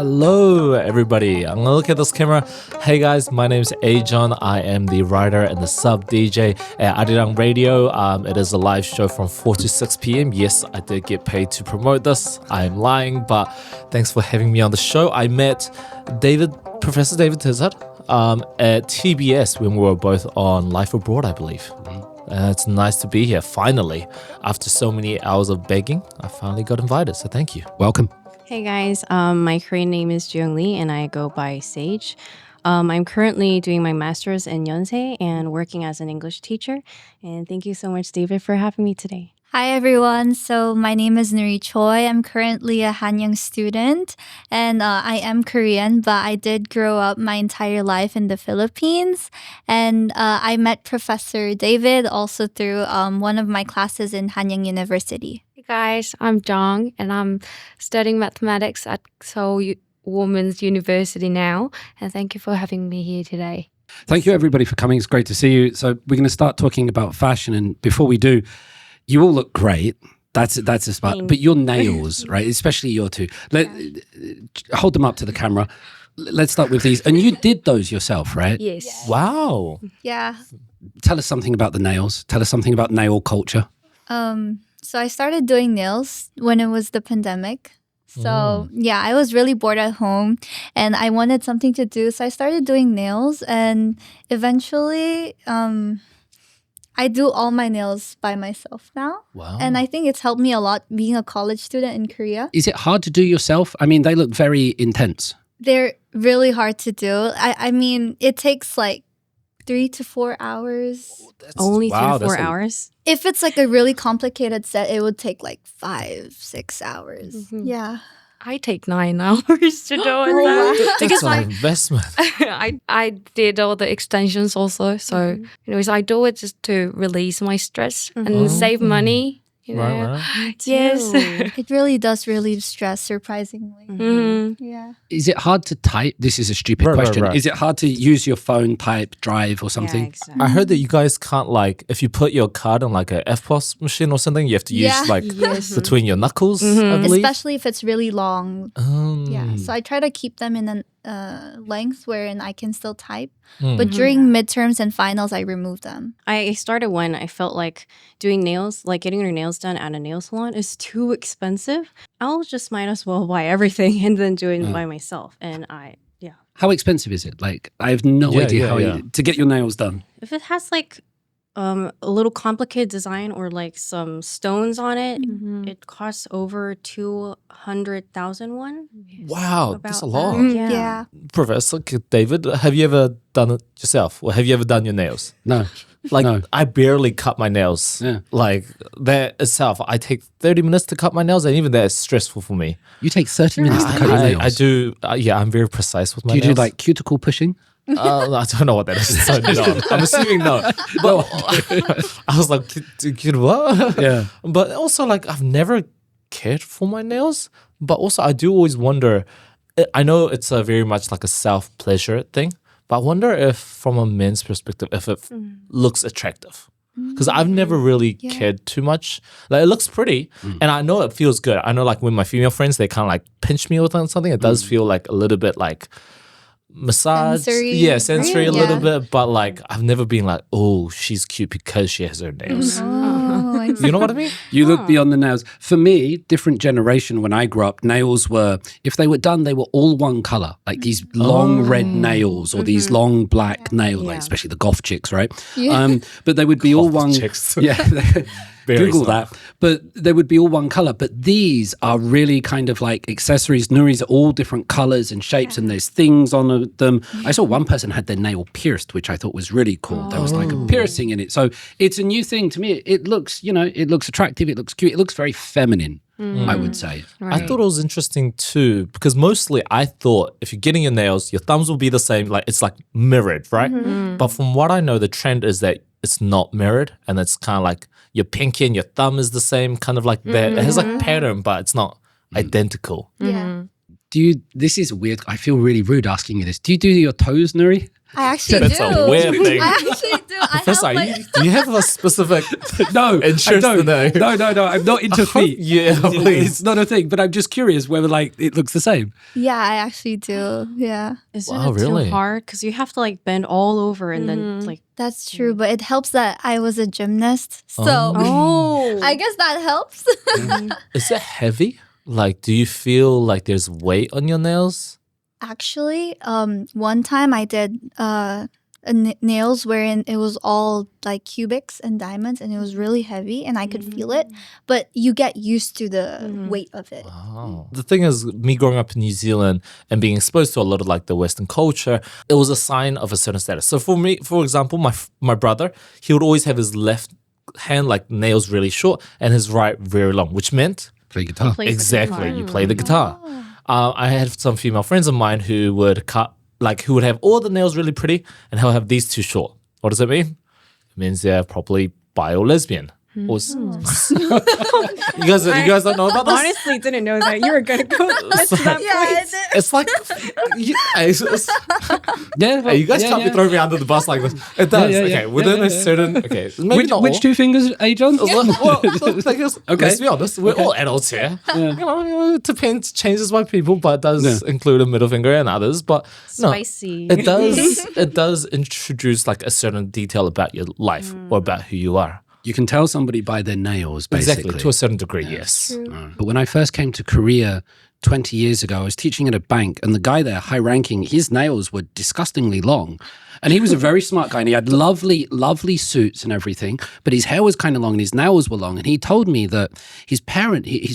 Hello, everybody. I'm gonna look at this camera. Hey guys, my name's Ajon. I am the writer and the sub DJ at Arirang Radio. It is a live show from 4 to 6 p.m. Yes, I did get paid to promote this. I'm lying, but thanks for having me on the show. I met Professor David Tizzard at TBS when we were both on Life Abroad, I believe. It's nice to be here, finally. After so many hours of begging, I finally got invited, so thank you. Welcome. Hey guys, my Korean name is Jung Lee and I go by Sage. I'm currently doing my master's in Yonsei and working as an English teacher. And thank you so much, David, for having me today. Hi everyone. So my name is Nuri Choi. I'm currently a Hanyang student and I am Korean, but I did grow up my entire life in the Philippines. And I met Professor David also through one of my classes in Hanyang University. Hey guys, I'm Jong and I'm studying mathematics at Seoul Women's University now. And thank you for having me here today. Thank you everybody for coming. It's great to see you. So we're going to start talking about fashion. And before we do, you all look great. That's a spot. But your nails, right? Especially your two. Hold them up to the camera. Let's start with these. And you did those yourself, right? Yes. Wow. Yeah. Tell us something about the nails. Tell us something about nail culture. So I started doing nails when it was the pandemic. So yeah, I was really bored at home and I wanted something to do. So I started doing nails and eventually I do all my nails by myself now. Wow. And I think it's helped me a lot being a college student in Korea. Is it hard to do yourself? I mean, they look very intense. They're really hard to do. I mean, it takes like 3 to 4 hours. Only 3 to 4 hours? If it's like a really complicated set, it would take like 5-6 hours. Mm-hmm. Yeah. I take 9 hours to do it. That's an investment. I did all the extensions also. So, anyways, I do it just to release my stress and save money. You know? Right. Yes. It really does relieve stress, surprisingly. Yeah. Is it hard to type? This is a stupid question. Right. Is it hard to use your phone, type, drive or something? Yeah, exactly. I heard that you guys can't if you put your card on like a FPOS machine or something, you have to use between your knuckles, I believe. Especially if it's really long. Yeah. So I try to keep them in a length wherein I can still type. But during midterms and finals, I remove them. I started when I felt like doing nails, like getting your nails done at a nail salon is too expensive. I'll just might as well buy everything and then do it by myself. And How expensive is it? Like, I have no idea to get your nails done. If it has like a little complicated design or like some stones on it, it costs over 200,000 won. Wow, that's a lot. Yeah. Professor David, have you ever done it yourself? Or have you ever done your nails? No. No. I barely cut my nails. Yeah. Like, that itself, I take 30 minutes to cut my nails, and even that is stressful for me. You take 30 minutes to cut your nails? I do, I'm very precise with my nails. Do you do like cuticle pushing? I don't know what that is. So no. I'm assuming no. But I was like, what? Yeah. But also, like, I've never cared for my nails. But also, I do always wonder, I know it's a very much like a self-pleasure thing, but I wonder if, from a men's perspective, if it looks attractive. Because I've never really cared too much. Like, it looks pretty, and I know it feels good. I know, like, when my female friends, they kind of, like, pinch me with something, it does feel, like, a little bit, like, massage, sensory a little bit, but like I've never been like, oh, she's cute because she has her nails. You know what I mean? You look beyond the nails. For me, different generation, when I grew up, nails were, if they were done, they were all one color, like these long red nails or these long black nails, like especially the goth chicks, right? But they would be all one. Chicks. Yeah. Google that. But they would be all one color. But these are really kind of like accessories. Nuris are all different colors and shapes, and there's things on them. I saw one person had their nail pierced, which I thought was really cool. There was like a piercing in it. So it's a new thing to me. It looks, it looks attractive. It looks cute. It looks very feminine, I would say. Right. I thought it was interesting too, because mostly I thought if you're getting your nails, your thumbs will be the same. Like, it's like mirrored, right? But from what I know, the trend is that it's not mirrored, and it's kind of like your pinky and your thumb is the same, kind of like that. It has like pattern, but it's not identical. Yeah. This is weird. I feel really rude asking you this. Do you do your toes, Nuri? I actually That's do. a weird thing. I actually do. Professor, have like, do you have a specific No, I interest don't. in that? No, I'm not into feet. Yeah, please. It's not a thing, but I'm just curious whether like it looks the same. yeah, I actually do. Yeah, Isn't Wow, it too really? hard? Because you have to like bend all over and then like. that's true. But it helps that I was a gymnast, so Oh. I guess that helps. Is it heavy? Like, do you feel like there's weight on your nails? Actually, one time I did nails wherein it was all like cubics and diamonds, and it was really heavy, and I could feel it. But you get used to the weight of it. Oh. The thing is, me growing up in New Zealand and being exposed to a lot of like the Western culture, it was a sign of a certain status. So for me, for example, my brother, he would always have his left hand like nails really short and his right very long, which meant Play guitar. Plays the exactly guitar. you play the guitar. I had some female friends of mine who would who would have all the nails really pretty and he'll have these too short. What does it mean? It means they're probably bi or lesbian. Or you guys don't know about this? Honestly, didn't know that you were gonna go to that point. It's like Yeah, hey, you guys can't be throwing me under the bus like this. It does. Okay, within a certain maybe not Which all. two fingers, John? Well, the thing is, Okay. let's be honest, we're all adults here. You know, it depends, changes by people, but it does include a middle finger and others. But no, Spicy. it does. It does introduce like a certain detail about your life or about who you are. You can tell somebody by their nails, basically. Exactly, to a certain degree, yes. But when I first came to Korea 20 years ago, I was teaching at a bank, and the guy there, high ranking, his nails were disgustingly long. And he was a very smart guy, and he had lovely, lovely suits and everything, but his hair was kind of long and his nails were long. And he told me that his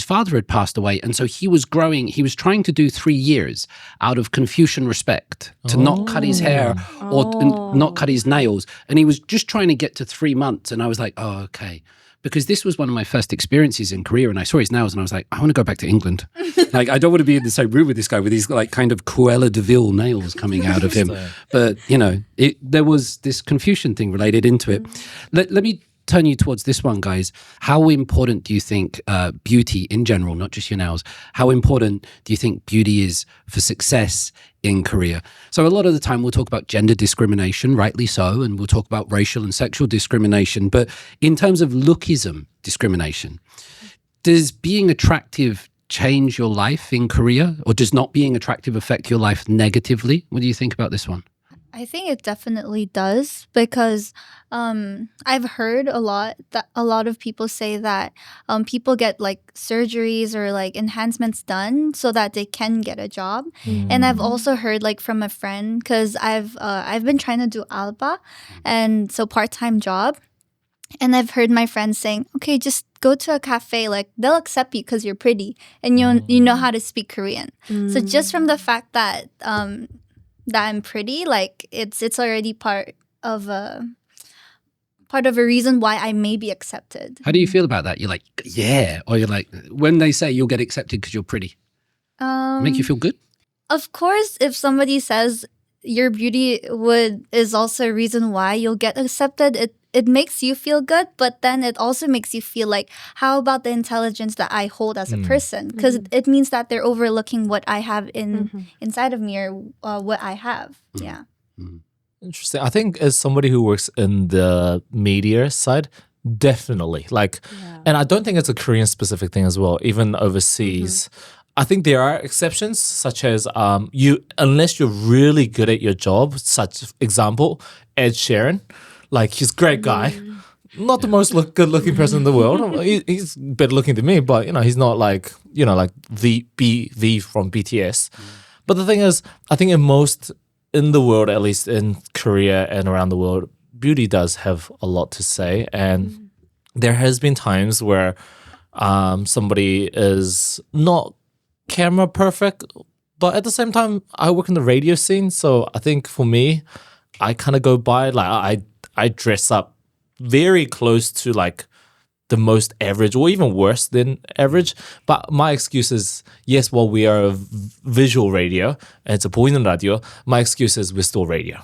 father had passed away, and so he was trying to do 3 years out of Confucian respect to not cut his hair or not cut his nails. And he was just trying to get to 3 months. And I was like, oh, okay. Because this was one of my first experiences in Korea, and I saw his nails and I was like, I want to go back to England. Like, I don't want to be in the same room with this guy with these like kind of Cruella de Vil nails coming out of him. But, you know, there was this Confucian thing related into it. Let me turn you towards this one, guys. How important do you think beauty in general, not just your nails, how important do you think beauty is for success in Korea? So a lot of the time we'll talk about gender discrimination, rightly so, and we'll talk about racial and sexual discrimination. But in terms of lookism discrimination, does being attractive change your life in Korea, or does not being attractive affect your life negatively? What do you think about this one? I think it definitely does, because I've heard a lot of people say that people get like surgeries or like enhancements done so that they can get a job. And I've also heard like from a friend, because I've been trying to do alba, and so part-time job. And I've heard my friends saying, okay, just go to a cafe, like they'll accept you because you're pretty and you know how to speak Korean. So just from the fact that that I'm pretty, like it's already part of a reason why I may be accepted. How do you feel about that? You're like, yeah, or you're like, when they say you'll get accepted because you're pretty, make you feel good? Of course, if somebody says your beauty is also a reason why you'll get accepted, it makes you feel good, but then it also makes you feel like, how about the intelligence that I hold as a person? Because it means that they're overlooking what I have inside of me, or what I have. Yeah. Interesting. I think as somebody who works in the media side, definitely. And I don't think it's a Korean specific thing as well, even overseas. I think there are exceptions, such as unless you're really good at your job, such example, Ed Sheeran. Like, he's a great guy. Not the most good-looking person in the world. He's better looking than me, but, he's not like, like V from BTS. But the thing is, I think in the world, at least in Korea and around the world, beauty does have a lot to say. And there has been times where somebody is not camera perfect, but at the same time, I work in the radio scene. So I think for me, I kind of go by, like, I dress up very close to like the most average or even worse than average. But my excuse is, yes, while we are a visual radio and it's a 보이는 radio, my excuse is we're still radio.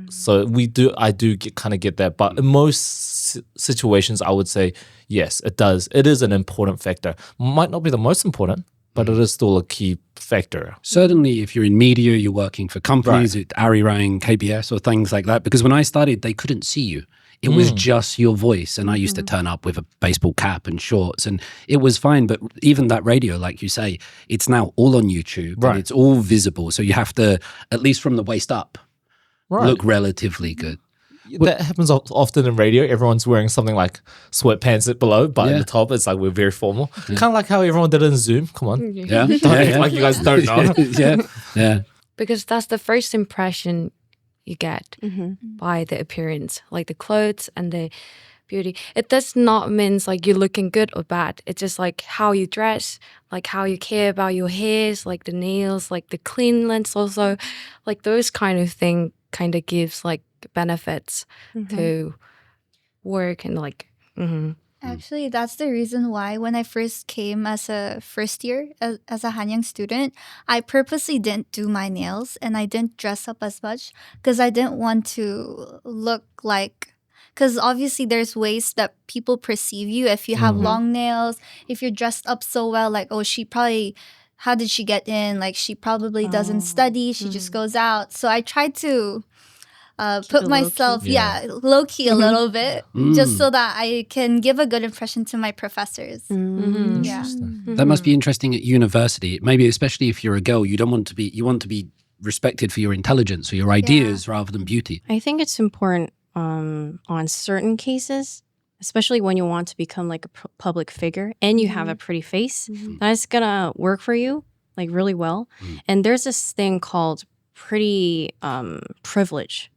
So I do kind of get that. But in most situations, I would say, yes, it does. It is an important factor. Might not be the most important, but it is still a key factor. Certainly, if you're in media, you're working for companies at Arirang, KBS, or things like that. Because when I started, they couldn't see you. It was just your voice. And I used to turn up with a baseball cap and shorts, and it was fine. But even that radio, like you say, it's now all on YouTube. And it's all visible. So you have to, at least from the waist up, look relatively good. That happens often in radio. Everyone's wearing something like sweatpants at below, but at the top it's like we're very formal. Kind of like how everyone did it in Zoom. Come on. Like you guys don't know. Yeah. Because that's the first impression you get by the appearance, like the clothes and the beauty. It does not mean like you're looking good or bad. It's just like how you dress, like how you care about your hairs, like the nails, like the cleanliness also. Like those kind of thing kind of gives like benefits to work and like Actually, that's the reason why when I first came as a first year as a Hanyang student, I purposely didn't do my nails and I didn't dress up as much because I didn't want to look like, because obviously there's ways that people perceive you if you have long nails, if you're dressed up so well, like, oh, how did she get in? Like, she probably doesn't study, she just goes out. So I tried to put myself, low-key a little bit, just so that I can give a good impression to my professors. That must be interesting at university. Maybe especially if you're a girl, you want to be respected for your intelligence or your ideas rather than beauty. I think it's important on certain cases, especially when you want to become like a public figure and you have a pretty face, that's gonna work for you like really well. And there's this thing called pretty privilege,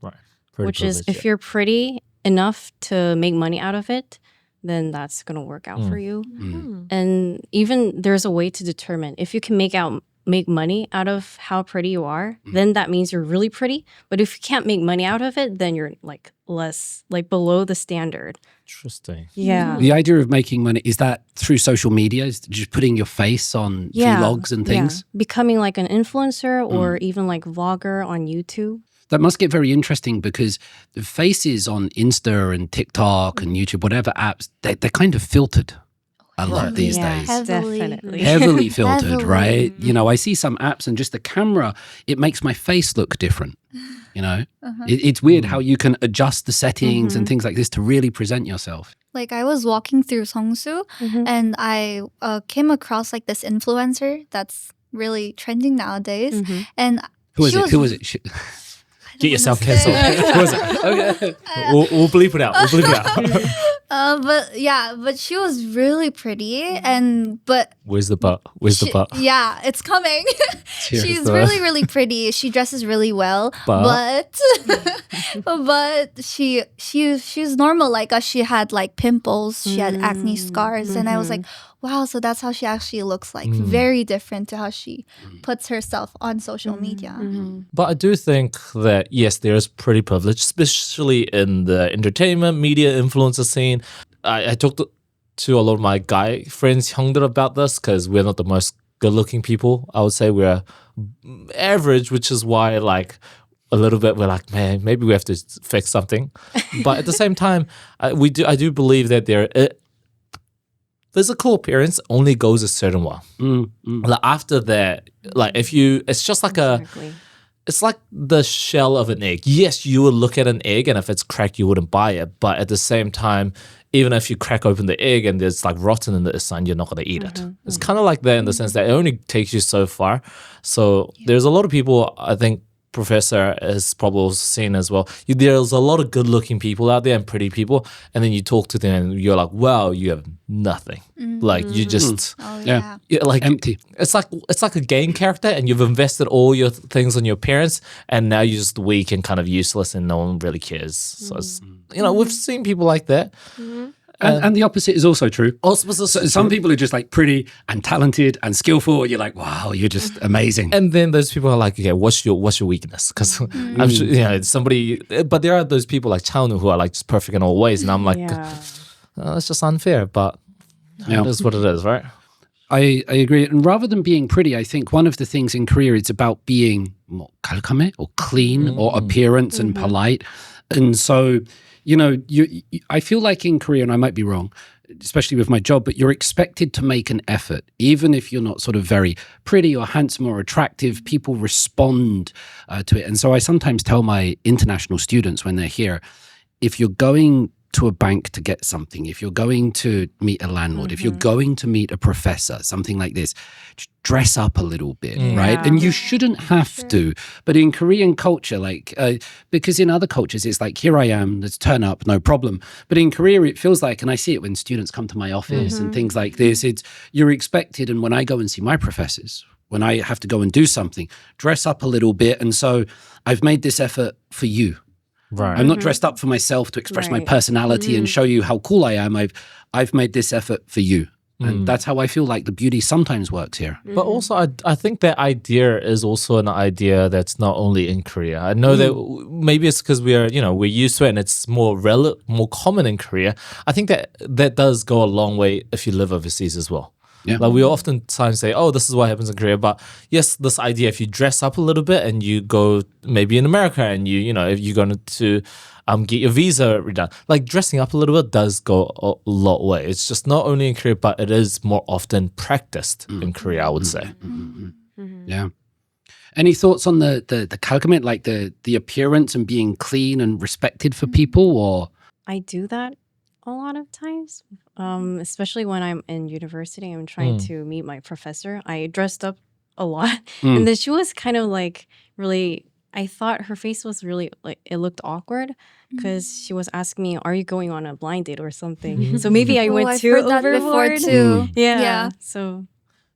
which is if you're pretty enough to make money out of it, then that's going to work out for you. And even there's a way to determine if you can make money out of how pretty you are, then that means you're really pretty. But if you can't make money out of it, then you're like less, like below the standard. Interesting. Yeah. The idea of making money, is that through social media? Is just putting your face on vlogs and things? Becoming like an influencer or even like vlogger on YouTube. That must get very interesting because the faces on Insta and TikTok and YouTube, whatever apps, they're kind of filtered a lot these days. Definitely. Heavily filtered, right? You know, I see some apps and just the camera, it makes my face look different. You know, it's weird how you can adjust the settings and things like this to really present yourself. Like I was walking through Seongsu and I came across like this influencer that's really trending nowadays. And Who was it? Get yourself cancelled. Who was it? Okay. We'll bleep it out. But she was really pretty but Where's the butt? Yeah, it's coming. She's really, really pretty. She dresses really well, but she's normal like us. She had like pimples, she had acne scars, and I was like, wow, so that's how she actually looks like. Very different to how she puts herself on social media. But I do think that, yes, there is pretty privilege, especially in the entertainment, media, influencer scene. I talked to a lot of my guy friends, 형들, about this because we're not the most good-looking people. I would say we're average, which is why, like, a little bit we're like, man, maybe we have to fix something. But at the same time, I do believe that physical appearance only goes a certain way. Like after that, like if you, it's just like it's like the shell of an egg. Yes, you would look at an egg and if it's cracked, you wouldn't buy it. But at the same time, even if you crack open the egg and there's like rotten in the inside, you're not going to eat it. It's kind of like that in the sense that it only takes you so far. So there's a lot of people, I think, Professor is probably seen as well. There's a lot of good-looking people out there and pretty people, and then you talk to them and you're like, wow, you have nothing. Like you just you're like empty. It's like a game character, and you've invested all your things on your parents, and now you're just weak and kind of useless, and no one really cares. So it's, we've seen people like that. And the opposite is also true. Some people are just like pretty and talented and skillful. You're like, wow, you're just amazing. And then those people are like, okay, what's your weakness? Because I'm sure somebody. But there are those people like Chaunu who are like just perfect in all ways, and I'm like, it's just unfair. But it is what it is, right? I agree. And rather than being pretty, I think one of the things in Korea it's about being more kalkame or clean or appearance and polite. And so. I feel like in Korea, and I might be wrong, especially with my job, but you're expected to make an effort. Even if you're not sort of very pretty or handsome or attractive, people respond to it. And so I sometimes tell my international students when they're here, if you're going to a bank to get something, if you're going to meet a landlord, if you're going to meet a professor, something like this, just dress up a little bit, right? And you shouldn't have to. But in Korean culture, like, because in other cultures, it's like, here I am, let's turn up, no problem. But in Korea, it feels like, and I see it when students come to my office and things like this, it's you're expected. And when I go and see my professors, when I have to go and do something, dress up a little bit. And so I've made this effort for you. Right. I'm not dressed up for myself to express my personality and show you how cool I am. I've made this effort for you. And that's how I feel like the beauty sometimes works here. But also, I think that idea is also an idea that's not only in Korea. I know that maybe it's because we're used to it and it's more common in Korea. I think that does go a long way if you live overseas as well. Yeah. Like we oftentimes say, oh, this is what happens in Korea. But yes, this idea, if you dress up a little bit and you go maybe in America and if you're going to get your visa redone, like dressing up a little bit does go a lot way. It's just not only in Korea, but it is more often practiced in Korea, I would say. Yeah. Any thoughts on the kalgamit, like the appearance and being clean and respected for people, or? I do that a lot of times, especially when I'm in university. I'm trying to meet my professor. I dressed up a lot, and then she was kind of like really. I thought her face was really like it looked awkward because she was asking me, "Are you going on a blind date or something?" So maybe I went too I've heard that before overboard. too. Yeah. So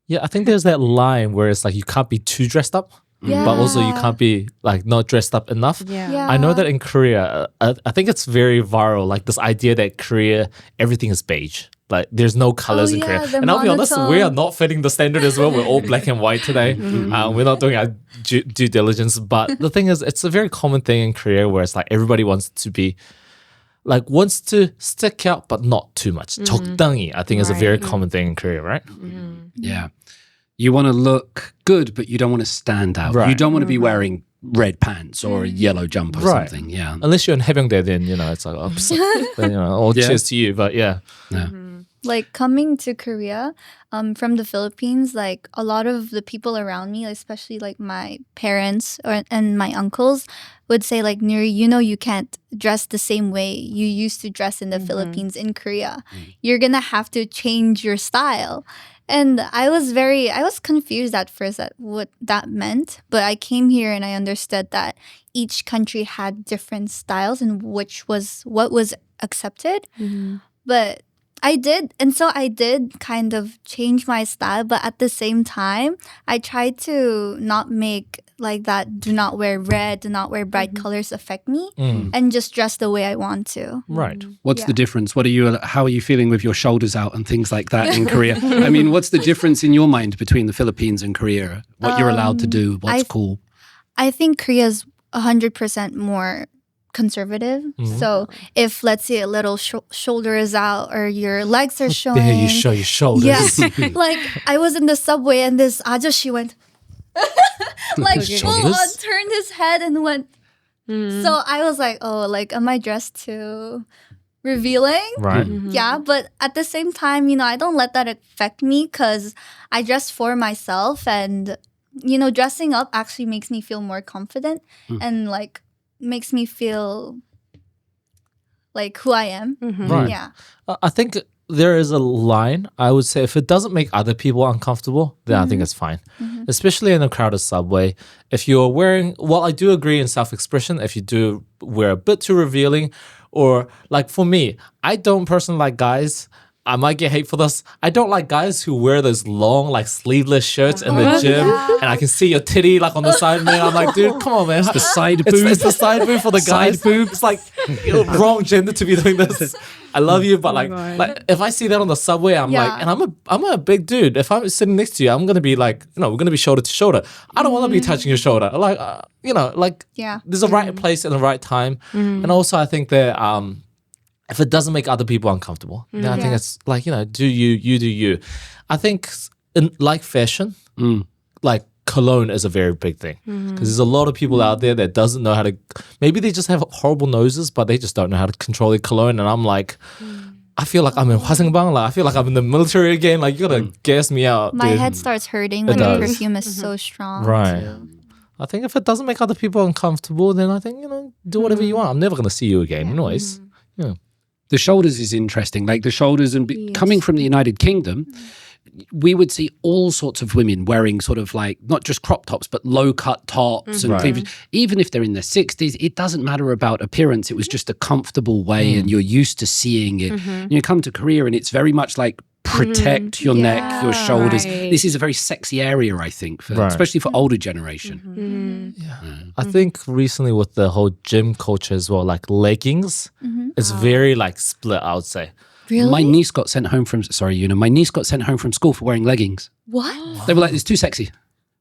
Yeah, I think there's that line where it's like you can't be too dressed up, but also you can't be like not dressed up enough. yeah. I know that in Korea, I think it's very viral, like this idea that Korea, everything is beige. Like there's no colors in Korea. they're And I'll be honest, we are monotone. not fitting the standard as well. We're all black and white today. We're not doing our due diligence. But the thing is, it's a very common thing in Korea where it's like everybody wants to stick out, but not too much. 적당히, I think is a very common thing in Korea, right? Yeah. You want to look good, but you don't want to stand out. Right. You don't want to be wearing red pants or a yellow jumper or Right. something. Yeah. Unless you're in Hanyang, then it's like, oops, then, all cheers to you. But yeah. Like coming to Korea from the Philippines, like a lot of the people around me, especially like my parents and my uncles, would say like, Nuri, you can't dress the same way you used to dress in the Philippines in Korea. You're gonna have to change your style. And I was confused at first at what that meant, but I came here and I understood that each country had different styles and what was accepted. But I did kind of change my style, but at the same time, I tried to not make like that, do not wear red, do not wear bright colors affect me, and just dress the way I want to. Right. What's the difference? How are you feeling with your shoulders out and things like that in Korea? I mean, what's the difference in your mind between the Philippines and Korea? What you're allowed to do, what's cool? I think Korea's 100% more conservative. So if let's say a little shoulder is out or your legs are showing, There you show your shoulders. yeah. Like I was in the subway and this ajashi went like full on turned his head and went. So I was like, oh, like am I dressed too revealing? Right. Yeah, but at the same time, I don't let that affect me because I dress for myself, and dressing up actually makes me feel more confident and like makes me feel like who I am. Right. Yeah. I think there is a line. I would say if it doesn't make other people uncomfortable, then I think it's fine. Especially in a crowded subway. If you're wearing, I do agree in self-expression. If you do wear a bit too revealing, or like for me, I don't personally like guys. I might get hate for this. I don't like guys who wear those long, like sleeveless shirts in the gym, and I can see your titty like on the side, man. I'm like, dude, come on, man. The side boob. It's the side boob for the guys. Side boob. It's like wrong gender to be doing this. I love you, but like if I see that on the subway, I'm like, and I'm a big dude. If I'm sitting next to you, I'm gonna be like, we're gonna be shoulder to shoulder. I don't want to be touching your shoulder. Like, there's a right place and the right time, and also I think that if it doesn't make other people uncomfortable, then I think it's like, do you do you. I think like fashion, like cologne is a very big thing because there's a lot of people out there that doesn't know how to, maybe they just have horrible noses, but they just don't know how to control their cologne. And I'm like, I feel like I'm in Hwasengbang. Like I feel like I'm in the military again. Like you gotta gas me out. My dude. head starts hurting when the does. perfume is so strong. Right. I think if it doesn't make other people uncomfortable, then I think, do whatever you want. I'm never gonna see you again, anyways. Yeah. The shoulders is interesting. Like the shoulders, and coming from the United Kingdom, we would see all sorts of women wearing sort of like not just crop tops, but low cut tops and cleavage. Even if they're in their 60s, it doesn't matter about appearance. It was just a comfortable way, and you're used to seeing it. And you come to Korea, and it's very much like protect your neck, your shoulders. Right. This is a very sexy area, I think, especially for older generation. I think recently with the whole gym culture as well, like leggings, it's very like split, I would say. Really? My niece got sent home from my niece got sent home from school for wearing leggings. What? They were like, it's too sexy.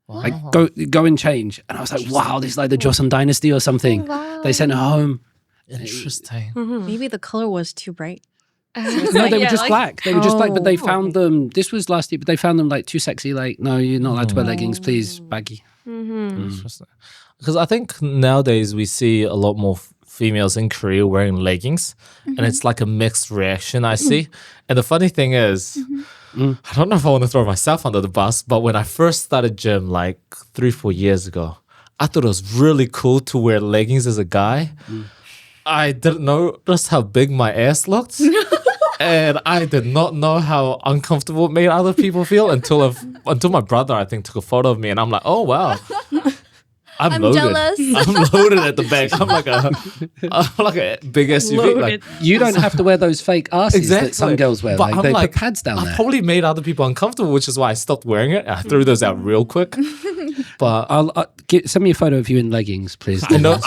Like go and change. And I was like, wow, this is like the Joseon dynasty or something. They sent her home. Interesting. Maybe the color was too bright. No, they were just black. They were just black, but they found them. This was last year, but they found them like too sexy. Like, no, you're not allowed to wear leggings, please, baggy. Interesting. Because I think nowadays we see a lot more females in Korea wearing leggings, and it's like a mixed reaction I see. And the funny thing is, I don't know if I want to throw myself under the bus, but when I first started gym like 3-4 years ago, I thought it was really cool to wear leggings as a guy. I didn't notice how big my ass looked. And I did not know how uncomfortable it made other people feel until my brother, I think, took a photo of me, and I'm like, oh wow, I'm loaded. jealous. I'm loaded at the back. I'm like a big SUV. Like, You don't have to wear those fake asses that some girls wear. But Like, I'm they like, put pads down I there. probably made other people uncomfortable, which is why I stopped wearing it. I threw those out real quick. But Send me a photo of you in leggings, please. I know,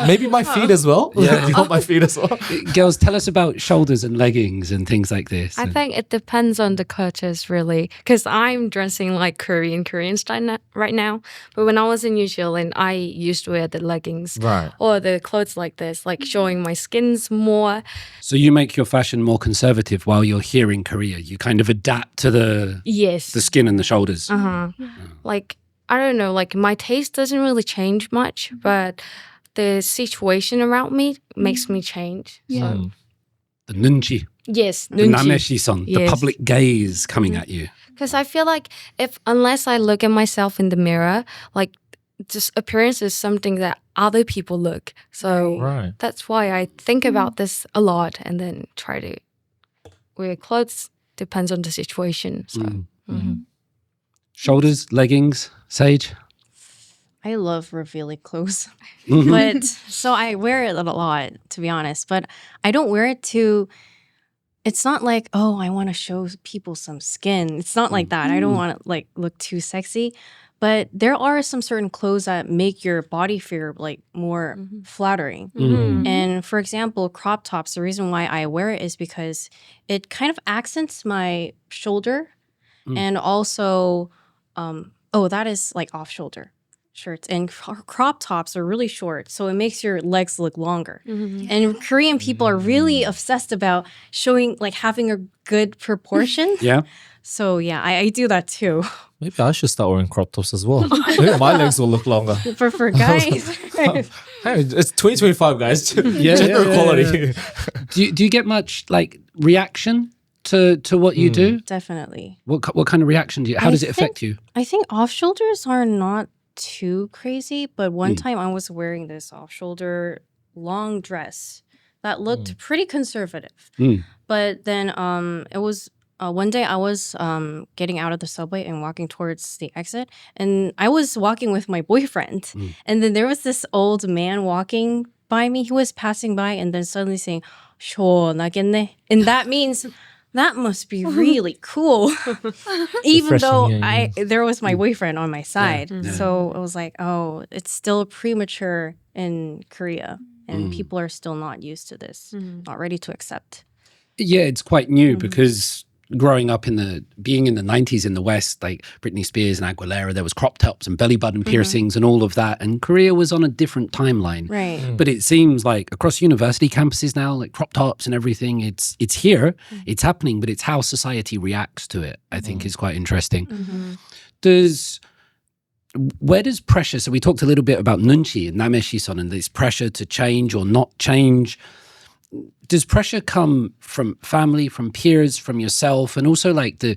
maybe my feet as well. Yeah, you want my feet as well? Girls, tell us about shoulders and leggings and things like this. I think it depends on the cultures, really. Because I'm dressing like Korean style right now. But when I was in New Zealand, I used to wear the leggings or the clothes like this, like showing my skins more. So you make your fashion more conservative while you're here in Korea. You kind of adapt to the skin and the shoulders. Like, I don't know, like my taste doesn't really change much, but the situation around me makes me change. So. The nunchi, Yes, the nameshi-son, the Yes. public gaze coming at you. Because I feel like unless I look at myself in the mirror, like just appearance is something that other people look. So that's why I think about this a lot and then try to wear clothes. Depends on the situation. So. Shoulders, leggings, Sage. I love revealing clothes. But so I wear it a lot, to be honest. But I don't wear it to, it's not like, oh, I want to show people some skin. It's not like that. I don't want to like look too sexy. But there are some certain clothes that make your body figure like more flattering. And for example, crop tops, the reason why I wear it is because it kind of accents my shoulder and also, that is like off shoulder shirts. And crop tops are really short, so it makes your legs look longer. And Korean people are really obsessed about showing, like having a good proportion. So yeah, I do that too. Maybe I should start wearing crop tops as well. Maybe my legs will look longer. For guys. Hey, it's 2025, guys. Gender equality. Do you get much like reaction to what you do? Definitely. What kind of reaction do you? How does it affect you? I think off shoulders are not too crazy, but one time I was wearing this off shoulder long dress that looked pretty conservative. But then it was one day I was getting out of the subway and walking towards the exit, and I was walking with my boyfriend, and then there was this old man walking by me. He was passing by and then suddenly saying "시원하겠네," and that means that must be really cool. Even though there was my boyfriend on my side. So it was like, oh, it's still premature in Korea and people are still not used to this, not ready to accept. Yeah, it's quite new because growing up being in the 90s in the West, like Britney Spears and Aguilera, there was crop tops and belly button piercings and all of that. And Korea was on a different timeline. Right. But it seems like across university campuses now, like crop tops and everything, it's here, it's happening, but it's how society reacts to it, I think is quite interesting. Where does pressure, so we talked a little bit about nunchi and nameshi-son and this pressure to change or not change. does pressure come from family, from peers, from yourself, and also like the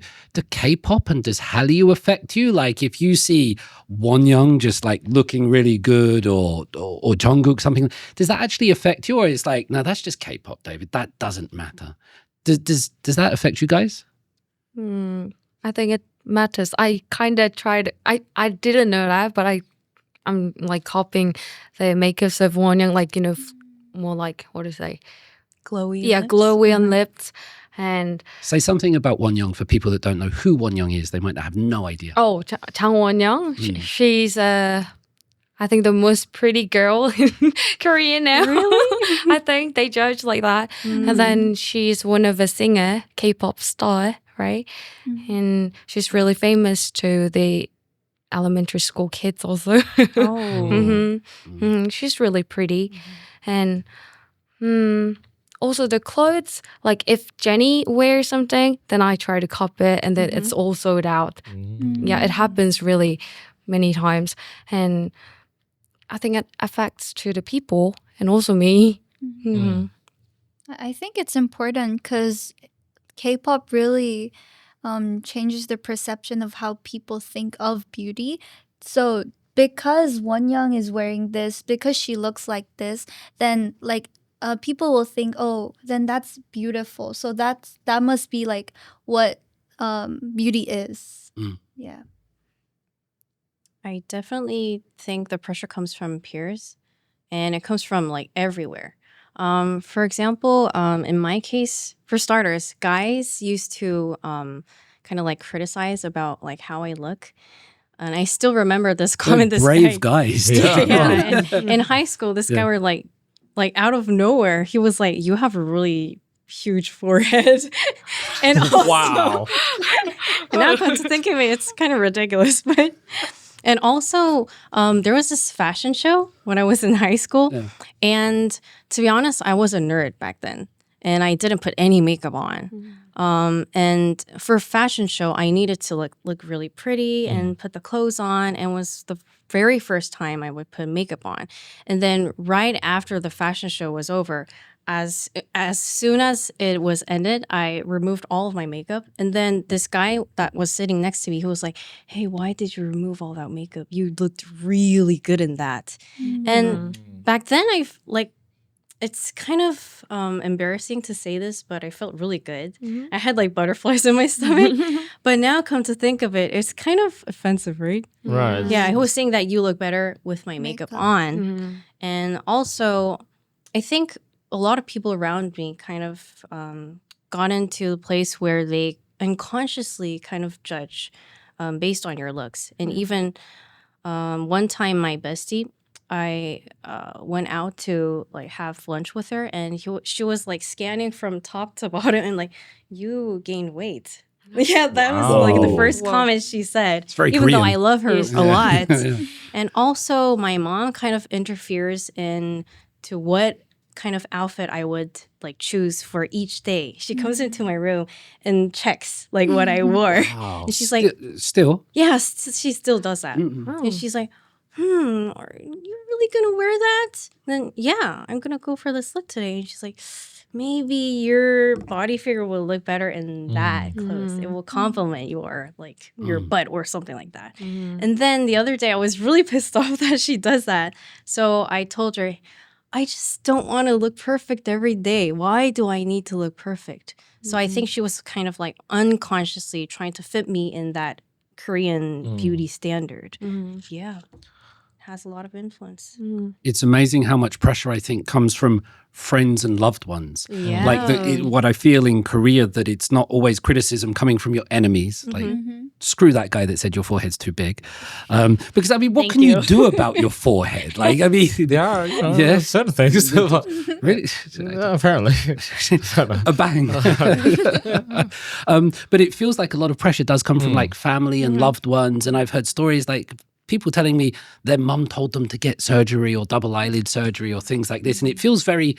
K-pop, and does Hallyu affect you? Like if you see Wonyoung just like looking really good, or Jungkook something, does that actually affect you, or it's like, no, that's just K-pop, David, that doesn't matter? Does that affect you guys? I think it matters. I kind of tried. I didn't know that, but I'm like copying the makeups of Wonyoung, like more like, what do you say? Glowy. Yeah, lips. glowy on lips. And Say something about Wonyoung for people that don't know who Wonyoung is. They might have no idea. Chang Wonyoung, she's I think the most pretty girl in Korea now. Really? I think they judge like that. And then she's one of a singer, K-pop star, right? And she's really famous to the elementary school kids also. She's really pretty. And also the clothes, like if Jenny wears something, then I try to copy it, and then it's all sold out. Yeah, it happens really many times. And I think it affects to the people and also me. I think it's important because K-pop really changes the perception of how people think of beauty. So because Wonyoung is wearing this, because she looks like this, then like people will think, oh, then that's beautiful. So that must be like what beauty is. Yeah. I definitely think the pressure comes from peers, and it comes from like everywhere. For example, in my case, for starters, guys used to kind of like criticize about like how I look. And I still remember this comment. They're This brave guy, guys. yeah, in high school, this guy were like out of nowhere, he was like, "You have a really huge forehead," and also, Wow. and now come to think of it, it's kind of ridiculous, but. And also, there was this fashion show when I was in high school. Yeah. And to be honest, I was a nerd back then. And I didn't put any makeup on. And for a fashion show, I needed to look really pretty and put the clothes on. And it was the very first time I would put makeup on. And then right after the fashion show was over, as soon as it was ended, I removed all of my makeup. And then this guy that was sitting next to me, he was like, "Hey, why did you remove all that makeup? You looked really good in that." And back then, it's kind of embarrassing to say this, but I felt really good. I had like butterflies in my stomach. But now, come to think of it, it's kind of offensive, right? Right. Yeah, he was saying that you look better with my makeup on. And also, I think a lot of people around me kind of got into a place where they unconsciously kind of judge based on your looks. And even one time, my bestie, I went out to like have lunch with her, and she was like scanning from top to bottom and like, "You gained weight." Yeah, that was like the first comment she said. It's very even Korean. though I love her a lot. Yeah. And also, my mom kind of interferes into what kind of outfit I would like choose for each day. She comes into my room and checks like what I wore. Wow. And she's like, still? yeah, she still does that. And she's like, are you really gonna wear that? Then yeah, I'm gonna go for this look today. And she's like, maybe your body figure will look better in that clothes. It will complement your butt or something like that. And then the other day I was really pissed off that she does that. So I told her, I just don't want to look perfect every day. Why do I need to look perfect? So I think she was kind of like unconsciously trying to fit me in that Korean beauty standard. Yeah. Has a lot of influence. It's amazing how much pressure I think comes from friends and loved ones. Yeah. Like what I feel in Korea, that it's not always criticism coming from your enemies. Like, screw that guy that said your forehead's too big. Because I mean, what Thank can you you. do about your forehead? Like, I mean, There are Yeah. certain things. really, Apparently. a bang. But it feels like a lot of pressure does come from like family and loved ones. And I've heard stories like people telling me their mum told them to get surgery or double eyelid surgery or things like this. And it feels very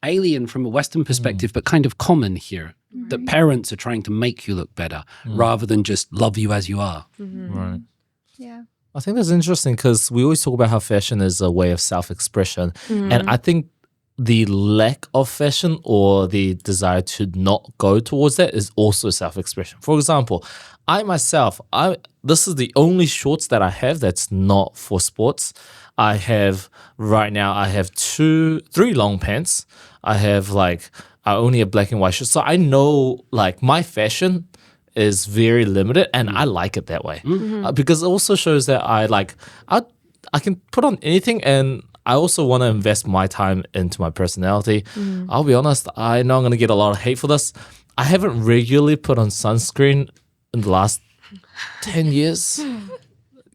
alien from a Western perspective, but kind of common here, that parents are trying to make you look better rather than just love you as you are. Right. Yeah. I think that's interesting because we always talk about how fashion is a way of self-expression. And I think the lack of fashion or the desire to not go towards that is also self-expression. For example, I myself, this is the only shorts that I have that's not for sports. I have three long pants. I only have black and white shirts. So I know like my fashion is very limited, and I like it that way because it also shows that I can put on anything, and I also want to invest my time into my personality. I'll be honest, I know I'm going to get a lot of hate for this. I haven't regularly put on sunscreen in the last 10 years.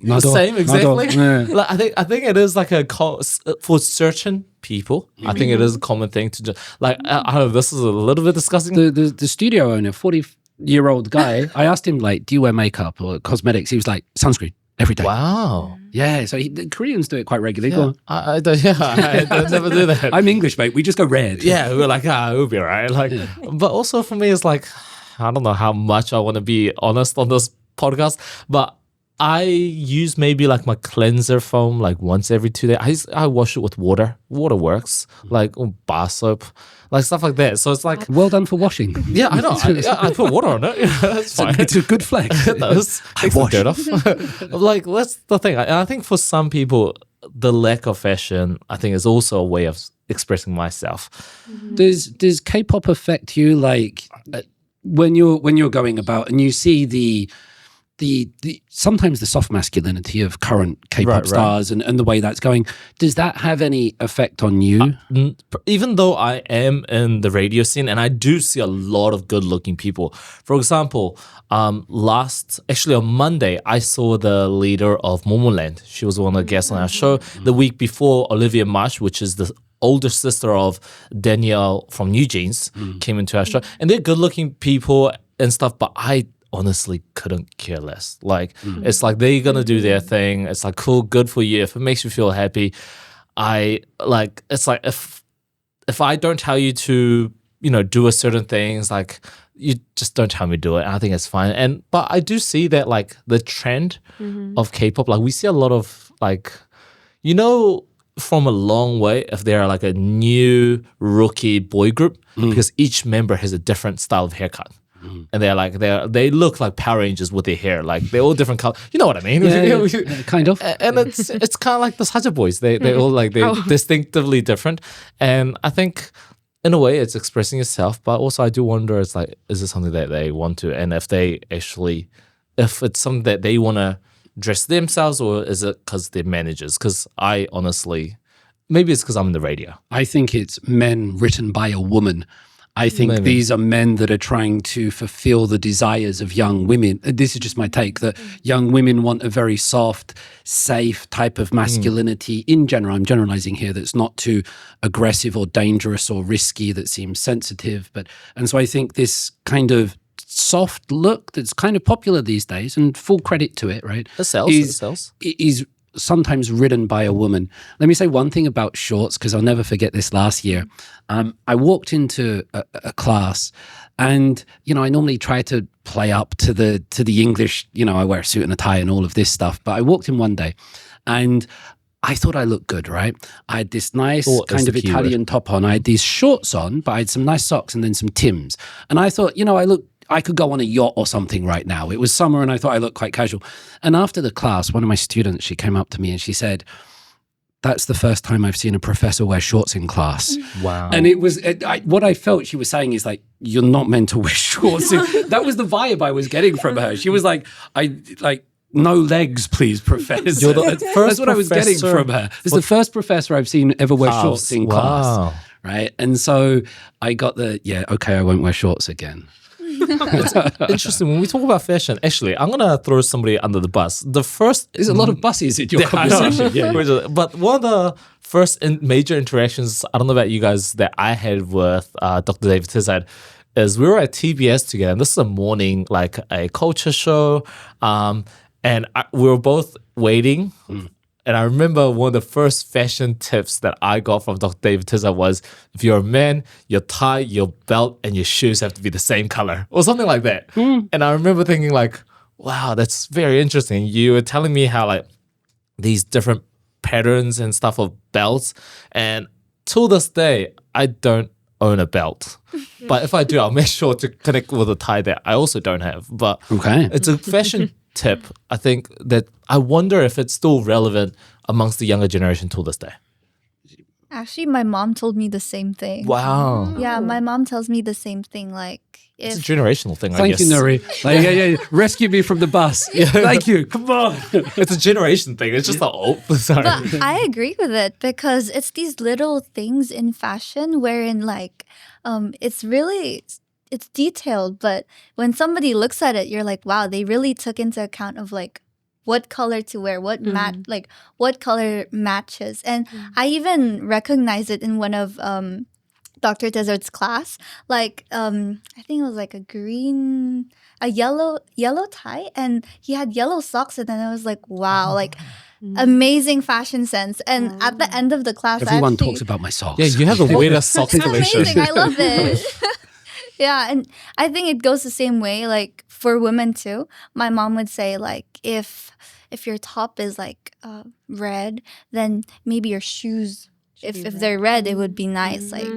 The same, exactly. Like, I think it is like for certain people. I think it is a common thing to just I don't know. This is a little bit disgusting. The studio owner, 40-year-old guy, I asked him like, "Do you wear makeup or cosmetics?" He was like, "Sunscreen every day." Wow. Yeah, so the Koreans do it quite regularly. Yeah. I never do that. I'm English, mate. We just go red. Yeah, we're like, it'll be all right. But also for me, it's like, I don't know how much I want to be honest on this podcast, but I use maybe like my cleanser foam like once every 2 days. I wash it with water. Water works. Like bar soap, like stuff like that. So it's like, well done for washing. Yeah, I know. I put water on it. That's fine. It's a good flex. It does. Takes the dirt off. Like that's the thing. I think for some people, the lack of fashion, I think, is also a way of expressing myself. Does K-pop affect you? Like when you're going about and you see the sometimes the soft masculinity of current K-pop stars and the way that's going, does that have any effect on you? Even though I am in the radio scene and I do see a lot of good-looking people. For example, on Monday, I saw the leader of Momoland. She was one of the guests on our show. The week before, Olivia Marsh, which is the older sister of Danielle from New Jeans, came into our show. And they're good-looking people and stuff, but I honestly couldn't care less. Like it's like they're gonna do their thing. It's like cool, good for you. If it makes you feel happy, it's like if I don't tell you to, do a certain things, like you just don't tell me to do it. And I think it's fine. But I do see that like the trend of K-pop, like we see a lot of like, from a long way if they're like a new rookie boy group, because each member has a different style of haircut. And they look like Power Rangers with their hair, like they're all different colors. You know what I mean? Yeah, kind of. And it's kind of like the Saja boys. They're all like they're distinctively different. And I think in a way it's expressing yourself, but also I do wonder, it's like, is it something that they want to? And if it's something that they want to dress themselves, or is it because they're managers? Because I honestly, maybe it's because I'm in the radio. I think it's men written by a woman. I think these are men that are trying to fulfill the desires of young women. This is just my take, that young women want a very soft, safe type of masculinity in general. I'm generalizing here, that's not too aggressive or dangerous or risky, that seems sensitive. And so I think this kind of soft look that's kind of popular these days, and full credit to it, right? It sells. Is sometimes ridden by a woman. Let me say one thing about shorts, because I'll never forget this last year. I walked into a class, and I normally try to play up to the English. I wear a suit and a tie and all of this stuff. But I walked in one day, and I thought I looked good, right? I had this nice kind of Italian top on. I had these shorts on, but I had some nice socks and then some Tims. And I thought, I could go on a yacht or something right now. It was summer and I thought I looked quite casual. And after the class, one of my students, she came up to me and she said, "That's the first time I've seen a professor wear shorts in class." Wow. And it was, what I felt she was saying is like, you're not meant to wear shorts. That was the vibe I was getting from her. She was like, no legs, please, professor. You're the first That's what I was getting from her. It's the first professor I've seen ever wear shorts in class. Right? And so I got I won't wear shorts again. Interesting. When we talk about fashion, actually, I'm gonna throw somebody under the bus. There's a lot of buses in your conversation. But one of the first major interactions, I don't know about you guys, that I had with Dr. David Tizzard is we were at TBS together. And this is a morning, like a culture show, and we were both waiting. And I remember one of the first fashion tips that I got from Dr. David Tizzard was, if you're a man, your tie, your belt, and your shoes have to be the same color, or something like that. And I remember thinking like, wow, that's very interesting. You were telling me how like these different patterns and stuff of belts, and till this day, I don't own a belt. But if I do, I'll make sure to connect with a tie that I also don't have. But it's a fashion tip, I think, that I wonder if it's still relevant amongst the younger generation till this day. Actually, my mom told me the same thing. Wow. Yeah, my mom tells me the same thing. Like, It's a if generational thing, I Thank guess. you, Nuri. Like, rescue me from the bus. Thank you. Come on. It's a generation thing. It's just like, oh, sorry. but I agree with it because it's these little things in fashion wherein like it's detailed, but when somebody looks at it, you're like, wow, they really took into account of like what color to wear, what color matches. And I even recognize it in one of Dr. Tizzard's class. Like I think it was like a yellow tie, and he had yellow socks, and then I was like, wow, like amazing fashion sense. And at the end of the class, Everyone actually, talks about my socks. Yeah, you have the weirdest socks it's collection. amazing. I love it. Yeah, and I think it goes the same way, like for women too. My mom would say, like, if your top is like red, then maybe your shoes, if they're red, it would be nice, like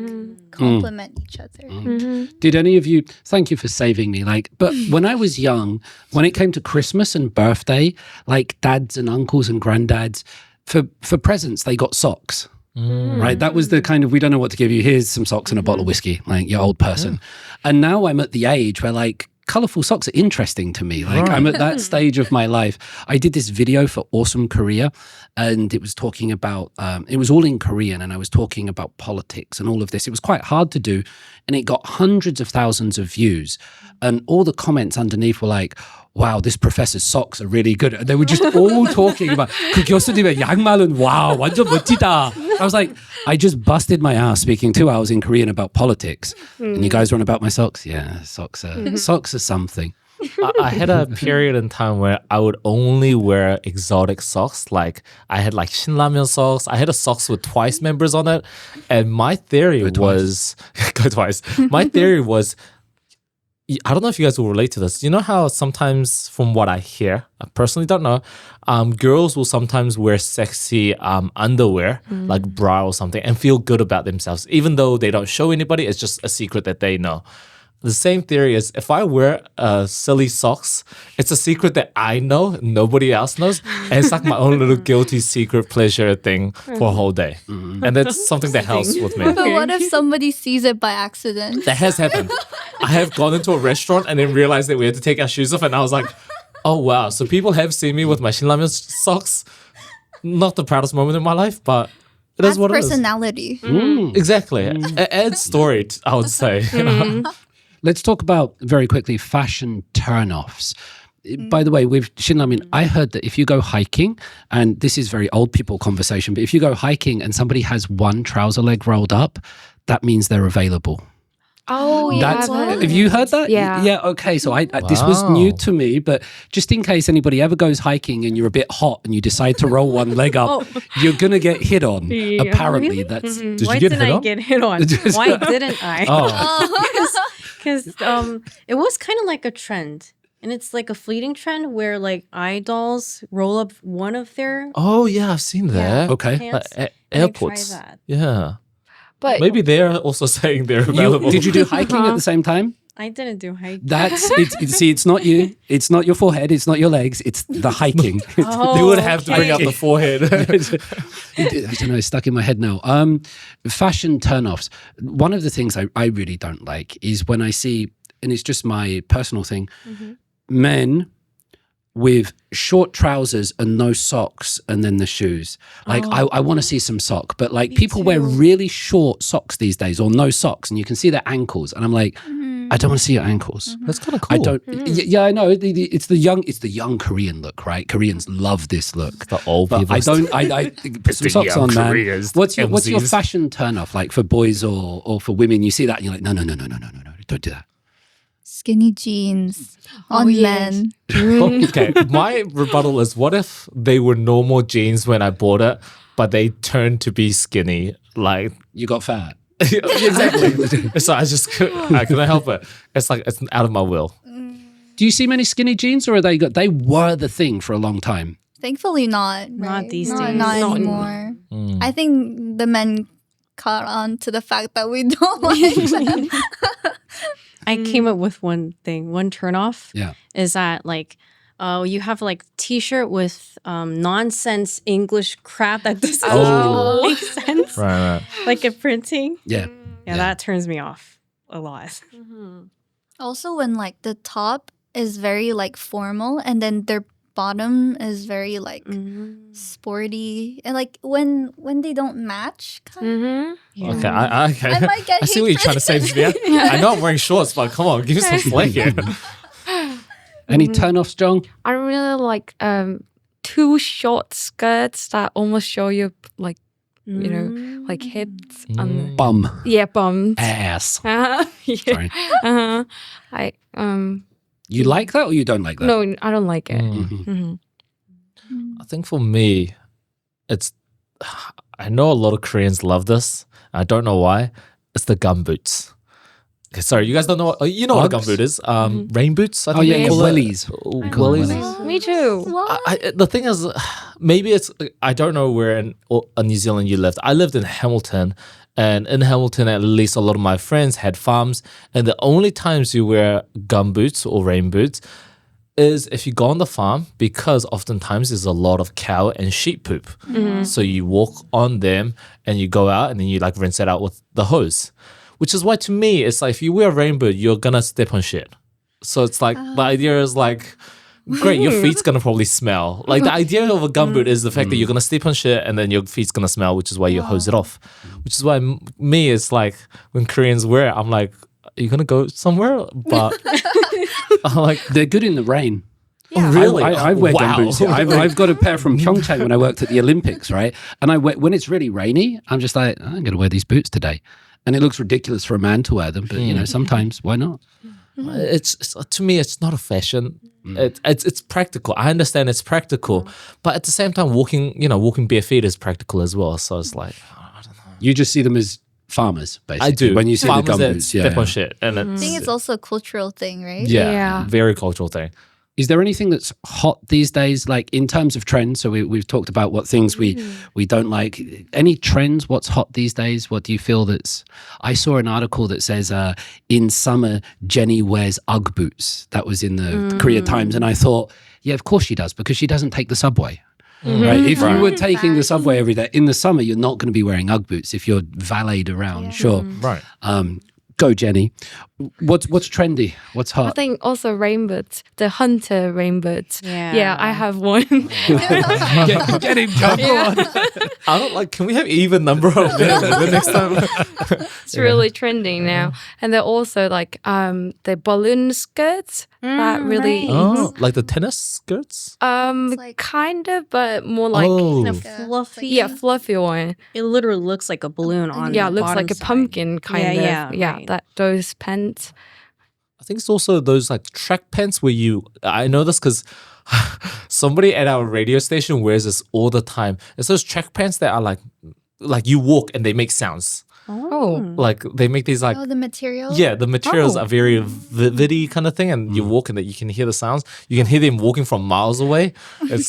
complement each other. Did any of you, thank you for saving me, like, but when I was young, when it came to Christmas and birthday, like dads and uncles and granddads, for presents, they got socks. Right? That was the kind of, we don't know what to give you. Here's some socks and a bottle of whiskey, like your old person. And now I'm at the age where like colorful socks are interesting to me. Like I'm at that stage of my life. I did this video for Awesome Korea, and it was talking about, it was all in Korean, and I was talking about politics and all of this. It was quite hard to do, and it got hundreds of thousands of views. And all the comments underneath were like, wow, this professor's socks are really good. And they were just all talking about, 그 교수님의 양말은 wow, 완전 멋지다. I was like, I just busted my ass speaking 2 hours in Korean about politics. And you guys are on about my socks? Yeah, socks are something. I had a period in time where I would only wear exotic socks. Like I had like Shinramen socks. I had a socks with Twice members on it. And my theory was, go Twice. My theory was, I don't know if you guys will relate to this. You know how sometimes, from what I hear, I personally don't know, girls will sometimes wear sexy underwear, like bra or something, and feel good about themselves, even though they don't show anybody. It's just a secret that they know. The same theory is if I wear silly socks, it's a secret that I know, nobody else knows. And it's like my own little guilty secret pleasure thing for a whole day. And that's something that helps with me. But what if somebody sees it by accident? That has happened. I have gone into a restaurant and then realized that we had to take our shoes off, and I was like, oh wow. So people have seen me with my Shinramen socks. Not the proudest moment in my life, but it is what it is. Personality. Exactly. It adds story, I would say. You know? Let's talk about, very quickly, fashion turnoffs. By the way, with Shinramen, I heard that if you go hiking, and this is very old people conversation, but if you go hiking and somebody has one trouser leg rolled up, that means they're available. Oh, yeah. Have you heard that? Yeah. Yeah, okay. So this was new to me, but just in case anybody ever goes hiking and you're a bit hot and you decide to roll one leg up, you're going to get hit on. Yeah. Apparently, Really? that's... Did Why you get didn't hit I on? get hit on? Why didn't I? Oh. Because it was kind of like a trend. And it's like a fleeting trend where like idols roll up one of their Oh, yeah, I've seen that. Okay. pants. At Try airports. that. Yeah. But Maybe they're also saying they're available. Did you do hiking at the same time? I didn't do hiking. See, it's not you. It's not your forehead. It's not your legs. It's the hiking. They would have to bring up the forehead. I don't know. It's stuck in my head now. Fashion turnoffs. One of the things I really don't like is when I see, and it's just my personal thing, men with short trousers and no socks and then the shoes. Like, I want to see some sock, but like people wear really short socks these days or no socks and you can see their ankles. And I'm like, I don't want to see your ankles. That's kind of cool. I don't. Yeah, I know. It's the young Korean look, right? Koreans love this look. The old But people. I don't. I put some the socks young on, man. Koreans, What's your MZs. fashion turnoff like for boys or for women? You see that and you're like, no, don't do that. Skinny jeans on men. Okay, my rebuttal is what if they were normal jeans when I bought it, but they turned to be skinny? Like, You got fat. exactly. So I couldn't help it. It's like, it's out of my will. Do you see many skinny jeans, or they were the thing for a long time? Thankfully not. Not right? these Not days. Not Not anymore. I think the men caught on to the fact that we don't like them. I came up with one thing. One turnoff Yeah. is that like, you have like T-shirt with nonsense English crap that doesn't Oh. make sense, Right. like a printing. Yeah. Yeah, that turns me off a lot. Also, when like the top is very like formal and then their bottom is very like sporty, and like when they don't match. Okay, okay. I might get I see what you're trying to say, Sophia. I know I'm wearing shorts, but come on, give me some slack here. Any turn-offs, John? I really like too short skirts that almost show your like you know like hips and Bum. bums. Ass. Yeah. Sorry. I You like that or you don't like that? no, I don't like it. I think for me, it's. I know a lot of Koreans love this. I don't know why. It's the gum boots. Okay, sorry, you guys don't know. You know what a gum Uggs? boot is? Rain boots. I Oh think yeah, they call it. wellies. Wellies. Me too. The thing is, maybe it's. I don't know where in New Zealand you lived. I lived in Hamilton, and in Hamilton, at least a lot of my friends had farms, and the only times you wear gum boots or rain boots is if you go on the farm, because oftentimes there's a lot of cow and sheep poop. So you walk on them and you go out and then you like rinse it out with the hose. Which is why to me, it's like if you wear a rain boot, you're gonna step on shit. So it's like the idea is like, great, your feet's gonna probably smell. Like the idea of a gum boot is the fact that you're gonna step on shit and then your feet's gonna smell, which is why you hose it off. Which is why me, it's like when Koreans wear it, I'm like, are you gonna go somewhere? But I'm like, They're good in the rain. oh, really? I wear Wow. gum boots. I've got a pair from Pyeongchang when I worked at the Olympics, right? And I wear, when it's really rainy, I'm just like, I'm going to wear these boots today. And it looks ridiculous for a man to wear them, but you know, sometimes why not? It's to me, it's not a fashion. It's practical. I understand it's practical, but at the same time, walking bare feet is practical as well. So it's like, I don't know. You just see them as farmers, basically. I do. When you see Farmers the gum that boots. step on shit, and I it's think it's also a cultural thing, right? yeah, very cultural thing. Is there anything that's hot these days, like in terms of trends? So we've talked about what things we don't like. Any trends? What's hot these days? What do you feel that's... I saw an article that says, in summer, Jenny wears Ugg boots. That was in the Korea Times. And I thought, yeah, of course she does, because she doesn't take the subway. Right? If you were taking the subway every day, in the summer, you're not going to be wearing Ugg boots if you're valeted around, sure. Right. Go, Jenny. What's trendy? What's I hot? think also rain boots, the hunter rain boots. Yeah. I have one. Get him, John. I don't like. Can we have even number of men the next time? It's really trending now. And they're also like the balloon skirts that really Oh, like the tennis skirts. like- kind of, but more like Oh, Fluffy. yeah, fluffy one. It literally looks like a balloon on Yeah, it the looks like bottom a side. pumpkin kind of. Yeah, right. That those pants. I think it's also those like track pants where you. I know this because somebody at our radio station wears this all the time. It's those track pants that are like you walk and they make sounds. Oh. Like they make these like. Oh, the material? Yeah, the materials Oh. are very vividy kind of thing, and you walk and that you can hear the sounds. You can hear them walking from miles away. It's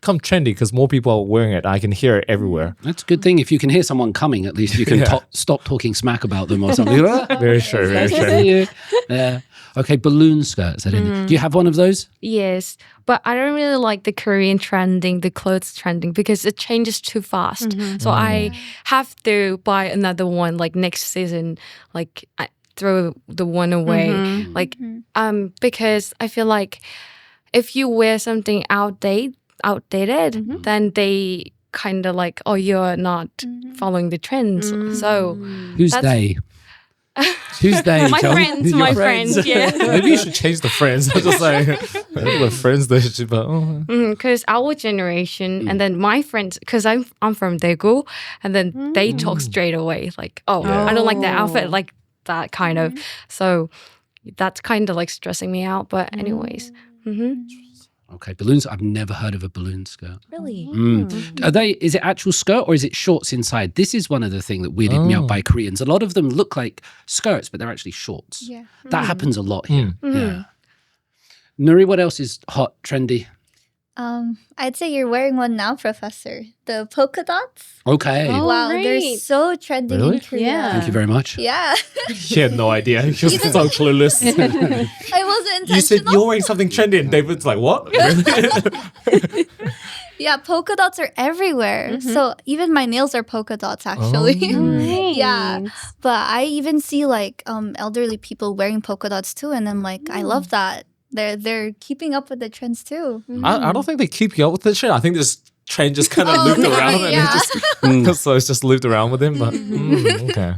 become trendy because more people are wearing it. I can hear it everywhere. That's a good thing. If you can hear someone coming, at least you can stop talking smack about them or something. Very true. Very true. Yeah. Okay, balloon skirts. Do you have one of those? Yes, but I don't really like the Korean trending, the clothes trending, because it changes too fast. So I have to buy another one like next season. Like I throw the one away, like because I feel like if you wear something outdated, then they kind of like, oh, you're not following the trends. So Who's That's- they? Who's they? my John? friends, Your my friends, yeah. Maybe you should change the friends. I'm just like the friends they should. But Because our generation, and then my friends, because I'm from Daegu, and then they talk straight away like, oh, I don't like that outfit, like that kind of. So that's kind of like stressing me out. But anyways, Okay, balloons. I've never heard of a balloon skirt. really, Are they? Is it actual skirt or is it shorts inside? This is one of the things that weirded me out by Koreans. A lot of them look like skirts, but they're actually shorts. Yeah. That happens a lot here. Yeah. Nuri, what else is hot, trendy? I'd say you're wearing one now, Professor. The polka dots. Okay. Oh, Wow, they're right. so trending Really? in Korea. Yeah. Thank you very much. Yeah. She had no idea. She was so clueless. I wasn't You said intentional. you're wearing something trendy, and David's like, what? Yeah, polka dots are everywhere. So even my nails are polka dots, actually. Nice. Yeah. But I even see like elderly people wearing polka dots too, and I'm like, I love that. They're keeping up with the trends too. I don't think they keep you up with the trend. I think this trend just kind of looped maybe, around and yeah. it just so it's just looped around with him. But okay.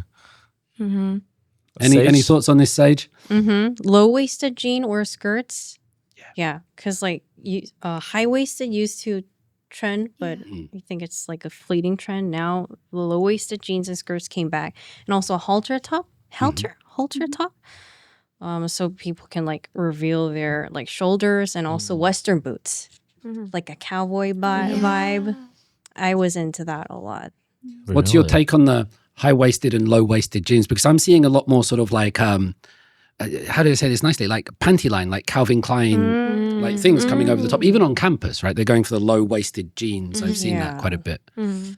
Any Sage? thoughts on this, Sage? Low-waisted jean or skirts. Yeah, because like high-waisted used to trend, but I think it's like a fleeting trend now. The low-waisted jeans and skirts came back, and also a halter top. Halter top. So people can like reveal their like shoulders, and also Western boots, like a cowboy vibe. I was into that a lot. What's your Really? take on the high-waisted and low-waisted jeans? Because I'm seeing a lot more sort of like, how do I say this nicely? Like panty line, like Calvin Klein, like things coming over the top, even on campus, right? They're going for the low-waisted jeans. I've seen that Yeah. quite a bit.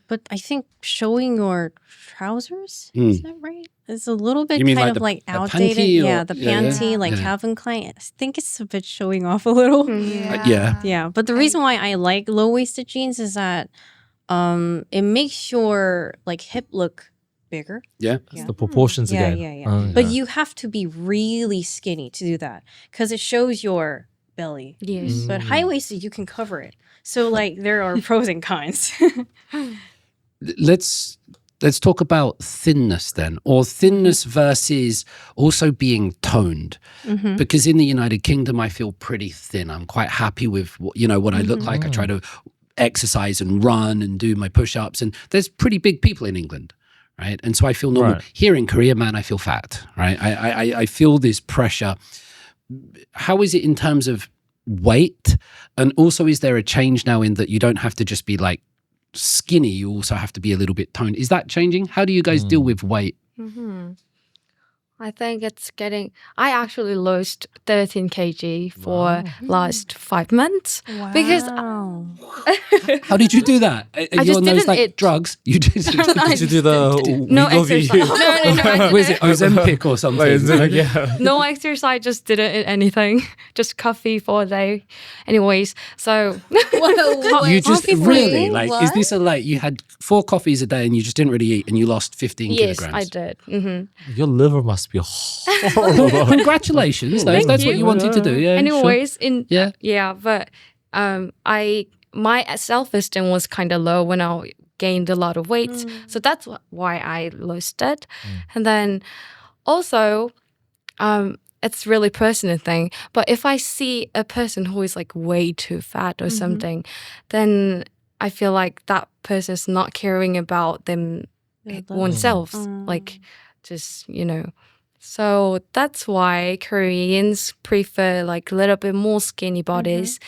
But I think showing your trousers, is that right? It's a little bit You mean kind like of like the outdated. panty or- Yeah, the Yeah, panty, like yeah. Calvin Klein. I think it's a bit showing off a little. Yeah. Yeah, but the reason why I like low-waisted jeans is that it makes your like hip look bigger. Yeah. It's the proportions Yeah, again. yeah, yeah. Oh, But yeah. you have to be really skinny to do that because it shows your belly. Yes. But high-waisted, you can cover it. So like there are pros and cons. Let's talk about thinness then, or thinness versus also being toned. Because in the United Kingdom, I feel pretty thin. I'm quite happy with what I look like. I try to exercise and run and do my push-ups, and there's pretty big people in England, right? And so I feel normal. Right. Here in Korea, man, I feel fat, right? I feel this pressure. How is it in terms of weight? And also, is there a change now in that you don't have to just be like skinny, you also have to be a little bit toned? Is that changing? How do you guys deal with weight? I think it's getting. I actually lost 13 kg for last 5 months because How did you do that? Are you just on those didn't like eat. drugs? You did. Did you do the no Wegovy? exercise. No. Was it Ozempic or something? Like, is it- yeah. No exercise. Just didn't eat anything. Just coffee for a day. Anyways, so You just Coffee really free? like? Is What? this a like you had 4 coffees a day and you just didn't really eat and you lost 15 yes, kilograms? I did. Your liver must be horrible. Congratulations! Though, if that's what you. you wanted to do. Yeah. sure. Anyways, Yeah. but my self-esteem was kind of low when I gained a lot of weight, so that's why I lost it. And then also, it's really personal thing. But if I see a person who is like way too fat or something, then I feel like that person is not caring about them oneself, like just So that's why Koreans prefer like a little bit more skinny bodies.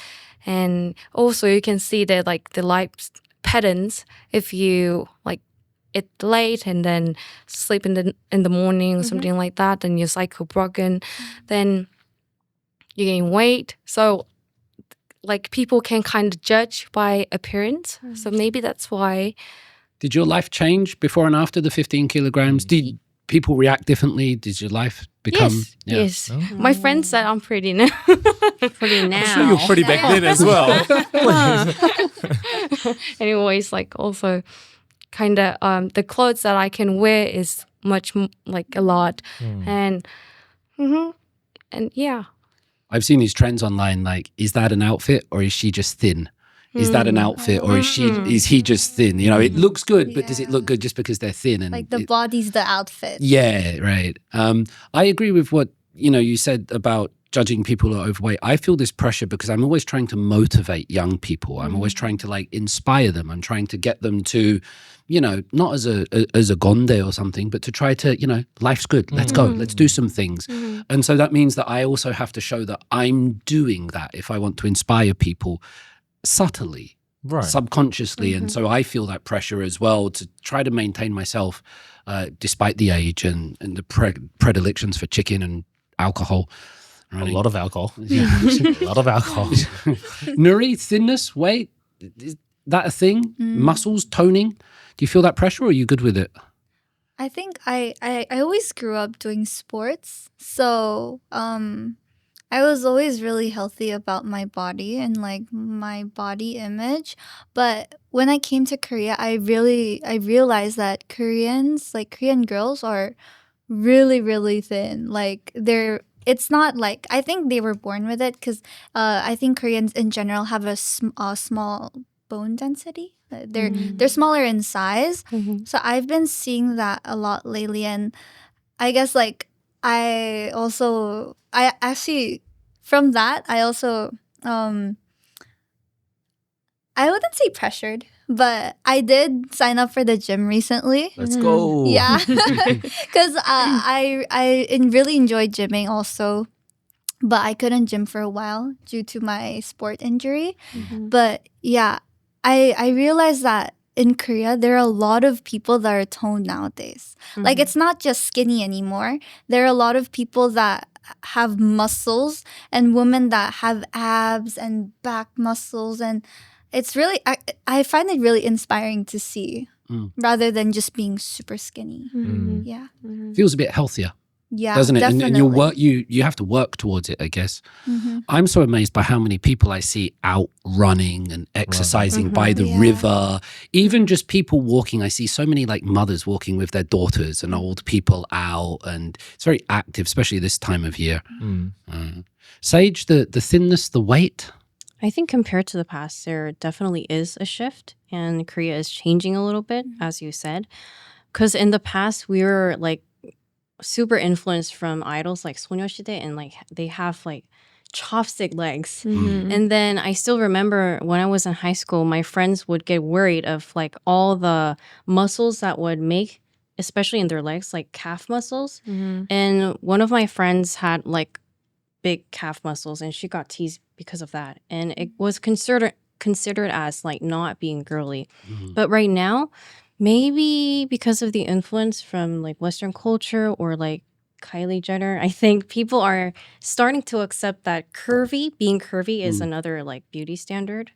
And also you can see that like the life patterns if you like eat late and then sleep in the morning or something like that, and your cycle broken, then you gain weight. So like people can kind of judge by appearance. So maybe that's why. Did your life change before and after the 15 kilograms? Did people react differently? Did your life become? Yes. My friend said I'm pretty now. Pretty now. I'm sure you're pretty back then as well. Anyways, like also kind of the clothes that I can wear is much like a lot, and yeah. I've seen these trends online. Like, is that an outfit or is she just thin? Is that an outfit or is he just thin? You know, it looks good, but does it look good just because they're thin? And Like the body's the outfit. yeah, right. I agree with what you said about judging people who are overweight. I feel this pressure because I'm always trying to motivate young people. I'm always trying to like inspire them. I'm trying to get them to, not as a gonde or something, but to try to, life's good. Let's go. Let's do some things. And so that means that I also have to show that I'm doing that if I want to inspire people subtly, Right. subconsciously. And so I feel that pressure as well to try to maintain myself despite the age and the predilections for chicken and alcohol. A lot of alcohol. A lot of alcohol. Nuri, thinness, weight, is that a thing? Muscles, toning? Do you feel that pressure or are you good with it? I think I always grew up doing sports. So I was always really healthy about my body and like my body image. But when I came to Korea, I realized that Korean girls are really, really thin. Like it's not like, I think they were born with it because I think Koreans in general have a small bone density. They're smaller in size. So I've been seeing that a lot lately. And I guess like I actually, from that, I also, I wouldn't say pressured, but I did sign up for the gym recently. Let's go. Yeah, because I really enjoyed gymming also, but I couldn't gym for a while due to my sport injury. But yeah, I realized that in Korea, there are a lot of people that are toned nowadays. Like, it's not just skinny anymore. There are a lot of people that have muscles and women that have abs and back muscles. And it's really, I find it really inspiring to see rather than just being super skinny. Yeah. Feels a bit healthier. Yeah, doesn't it? definitely. And you'll work, you have to work towards it, I guess. I'm so amazed by how many people I see out running and exercising by the river. Even just people walking. I see so many like mothers walking with their daughters and old people out, and it's very active, especially this time of year. Sage, the thinness, the weight. I think compared to the past, there definitely is a shift, and Korea is changing a little bit, as you said. Because in the past, we were like super influenced from idols like 소녀시대, and like they have like chopstick legs. And then I still remember when I was in high school, my friends would get worried of like all the muscles that would make, especially in their legs, like calf muscles. And one of my friends had like big calf muscles, and she got teased because of that. And it was considered as like not being girly. But right now, maybe because of the influence from like Western culture or like Kylie Jenner, I think people are starting to accept that being curvy is another like beauty standard.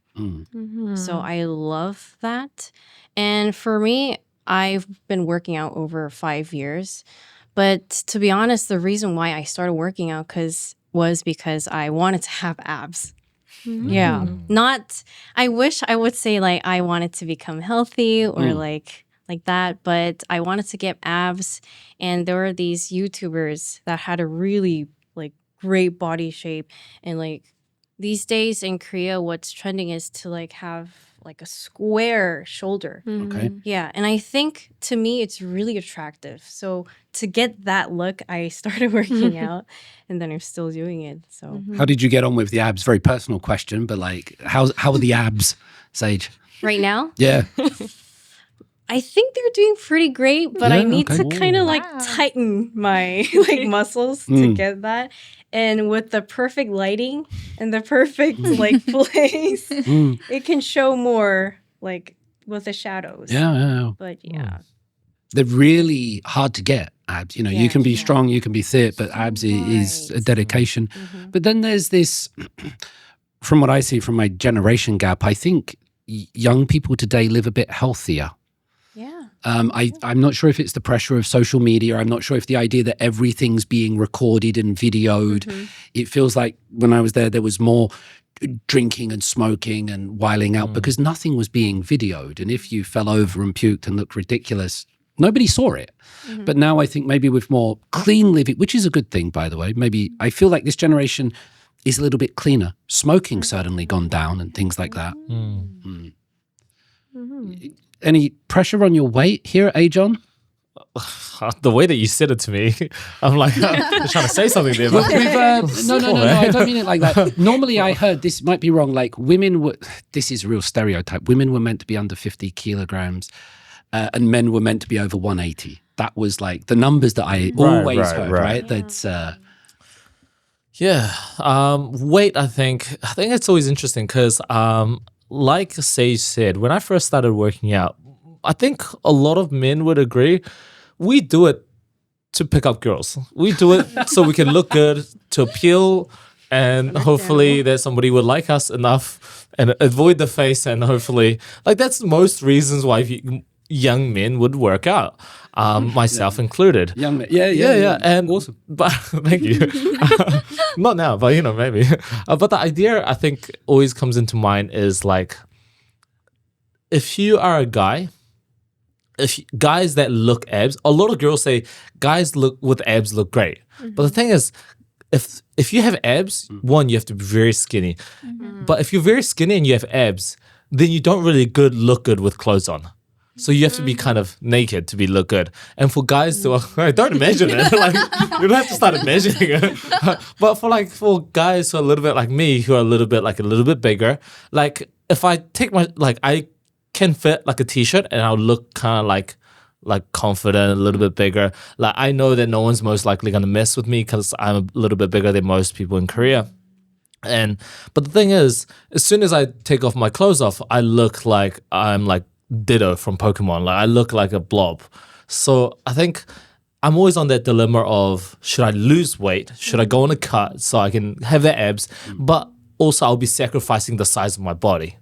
So I love that. And for me, I've been working out over 5 years. But to be honest, the reason why I started working out was because I wanted to have abs. Yeah. I wish I would say like I wanted to become healthy or like that, but I wanted to get abs. And there were these YouTubers that had a really like great body shape. And like these days in Korea, what's trending is to like have like a square shoulder. Okay. Yeah. And I think to me, it's really attractive. So to get that look, I started working out, and then I'm still doing it. So How did you get on with the abs? Very personal question, but like, how are the abs, Sage? right now, Yeah. I think they're doing pretty great, but I need to kind of like tighten my like muscles to get that. And with the perfect lighting and the perfect like place, it can show more like with the shadows. Yeah. But yeah. They're really hard to get, abs. You know, you can be strong, you can be thick, but abs is a dedication. But then there's this, from what I see from my generation gap, I think young people today live a bit healthier. Yeah. I'm not sure if it's the pressure of social media. I'm not sure if the idea that everything's being recorded and videoed. It feels like when I was there was more drinking and smoking and whiling out because nothing was being videoed. And if you fell over and puked and looked ridiculous, nobody saw it. But now I think maybe with more clean living, which is a good thing, by the way, maybe I feel like this generation is a little bit cleaner. Smoking's certainly gone down and things like that. Any pressure on your weight here at Ajon? The way that you said it to me, I'm like, I'm trying to say something there. But No, I don't mean it like that. Normally I heard, this might be wrong, like women were, this is a real stereotype, women were meant to be under 50 kilograms and men were meant to be over 180. That was like the numbers that I always heard, right? That's... weight, I think it's always interesting because like Sage said, when I first started working out, I think a lot of men would agree, we do it to pick up girls. We do it so we can look good, to appeal, and hopefully that somebody would like us enough and avoid the face, and hopefully like that's most reasons why young men would work out, myself included. Young men. Yeah. And awesome. But thank you. Not now, but maybe. But the idea I think always comes into mind is like, if you are a guy, guys that look abs, a lot of girls say guys look with abs look great. But the thing is, if you have abs, one, you have to be very skinny. But if you're very skinny and you have abs, then you don't really look good with clothes on. So you have to be kind of naked to look good. And for guys to don't imagine it. Like, you don't have to start imagining it. But for guys who are a little bit like me, who are a little bit bigger, like if I take I can fit like a t-shirt and I'll look kind of like confident, a little bit bigger. Like I know that no one's most likely gonna mess with me because I'm a little bit bigger than most people in Korea. But the thing is, as soon as I take off my clothes off, I look like I'm like Ditto from Pokemon. Like I look like a blob. So I think I'm always on that dilemma of, should I lose weight? Should I go on a cut so I can have the abs? But also I'll be sacrificing the size of my body.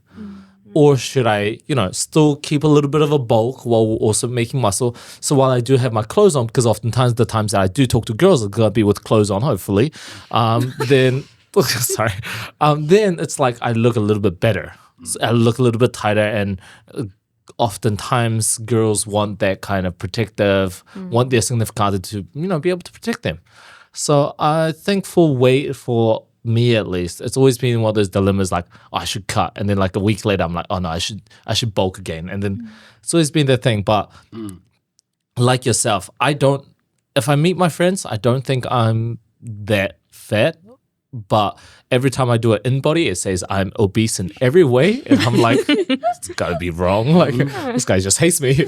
Or should I, still keep a little bit of a bulk while also making muscle? So while I do have my clothes on, because oftentimes the times that I do talk to girls are going to be with clothes on, hopefully, then it's like I look a little bit better. So I look a little bit tighter, and oftentimes girls want that kind of protective, want their significant other to, be able to protect them. So I think for me at least, it's always been one of those dilemmas like, I should cut, and then like a week later I'm like, oh no, I should bulk again. And then it's always been that thing. But like yourself, if I meet my friends, I don't think I'm that fat, but every time I do an in-body, it says I'm obese in every way, and I'm like, it's gotta be wrong. Like, this guy just hates me.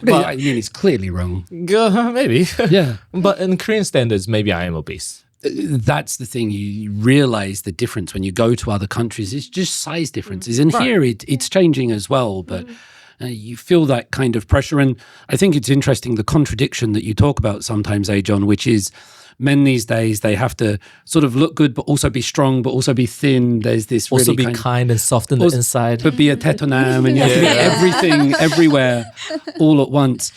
But I mean, he's clearly wrong. Maybe. Yeah. But in Korean standards, maybe I am obese. That's the thing. You realize the difference when you go to other countries. It's just size differences. And here it's changing as well. But you feel that kind of pressure. And I think it's interesting, the contradiction that you talk about sometimes, John, which is men these days, they have to sort of look good, but also be strong, but also be thin. There's this also really be kind and soft in the inside. But be a tetonam, and you have to be everything, everywhere, all at once.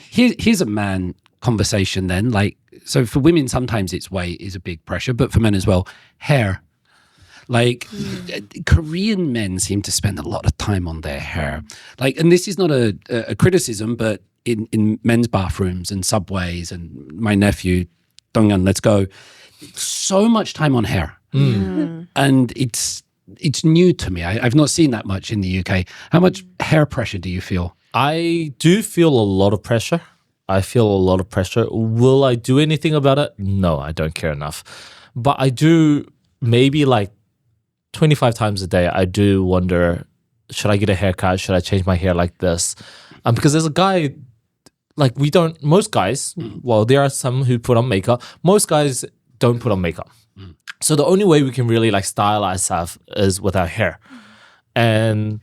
Here's a man conversation then. Like, so for women, sometimes it's weight is a big pressure, but for men as well, hair. Like Korean men seem to spend a lot of time on their hair. Like, and this is not a criticism, but in men's bathrooms and subways, and my nephew, Donghyun, let's go, so much time on hair. And it's new to me. I've not seen that much in the UK. How much hair pressure do you feel? I do feel a lot of pressure. Will I do anything about it? No, I don't care enough. But I do, maybe like 25 times a day, I do wonder, should I get a haircut? Should I change my hair like this? Because there's a guy, like most guys, well, there are some who put on makeup. Most guys don't put on makeup. So the only way we can really like style ourselves is with our hair. And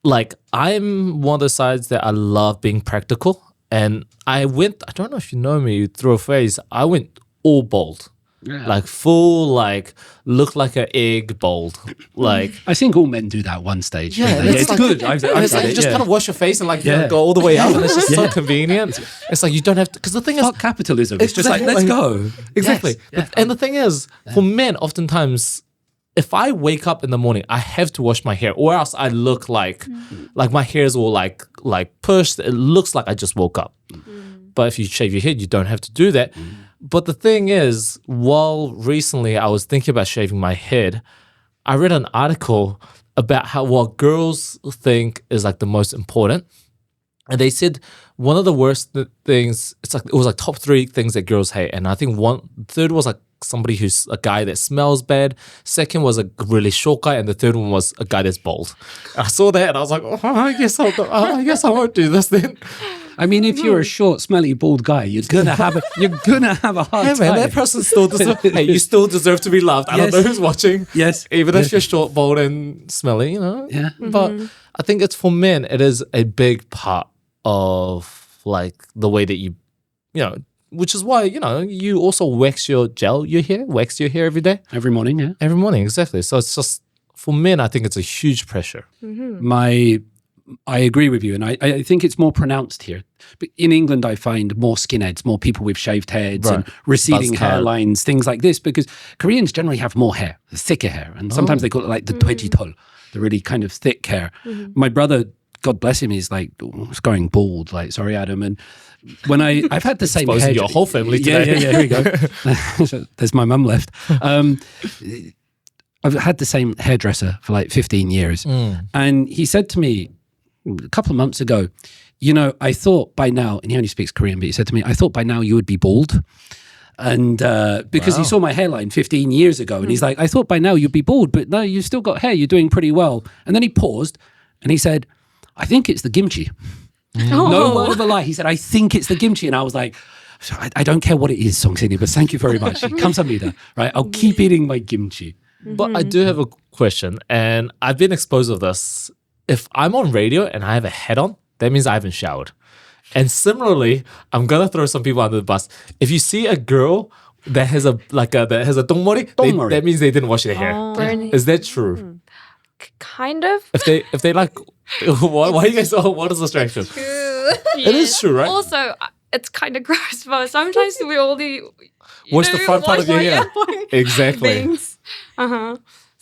like, I'm one of the sides that I love being practical. And I don't know if you know me, through a phase, I went all bald. Yeah. Like full, like, look like an egg bald. Like, I think all men do that one stage. Yeah, it's like, good. It's like you just kind of wash your face and like go all the way up, and it's just so convenient. It's like you don't have to, because the thing is, capitalism. It's just like, let's go. Exactly. Yes. And the thing is, for men, oftentimes, if I wake up in the morning, I have to wash my hair, or else I look like my hair is all like pushed. It looks like I just woke up. But if you shave your head, you don't have to do that. But the thing is, while recently I was thinking about shaving my head, I read an article about how what girls think is like the most important. And they said one of the worst things, it was like top 3 things that girls hate. And I think third was like somebody who's a guy that smells bad. Second was a really short guy, and the third one was a guy that's bald. And I saw that and I was like, I guess I won't do this then. I mean, if you're a short, smelly, bald guy, you're gonna have a hard time. Man, that person still deserves. Hey, you still deserve to be loved. I don't know who's watching. Yes, even if you're short, bald, and smelly, Yeah. But I think it's for men. It is a big part of like the way that you which is why, you also wax your hair every day. Every morning, yeah. Every morning, exactly. So it's just, for men, I think it's a huge pressure. I agree with you, and I think it's more pronounced here. But in England, I find more skinheads, more people with shaved heads and receding hairlines, things like this, because Koreans generally have more hair, thicker hair, and sometimes they call it like the twejitol, the really kind of thick hair. My brother, God bless him, is like going bald. Like, sorry, Adam. And when I've had the same hair. Exposing your whole family today. Yeah, here we go. So there's my mum left. I've had the same hairdresser for like 15 years. And he said to me a couple of months ago, I thought by now, and he only speaks Korean, but he said to me, I thought by now you would be bald. And because he saw my hairline 15 years ago, and he's like, I thought by now you'd be bald, but no, you've still got hair. You're doing pretty well. And then he paused and he said, I think it's the kimchi. No word of a lie. He said, I think it's the kimchi. And I was like, I don't care what it is, Song-Sini, but thank you very much. Kamsahamnida, right? I'll keep eating my kimchi. But I do have a question, and I've been exposed to this. If I'm on radio and I have a head on, that means I haven't showered. And similarly, I'm gonna throw some people under the bus. If you see a girl that has a dongmori, that means they didn't wash their hair. Is that true? Kind of. If they like, why are you guys? What is the distraction? It is true, right? Also, it's kind of gross, but sometimes we only wash the front part of your hair. Exactly.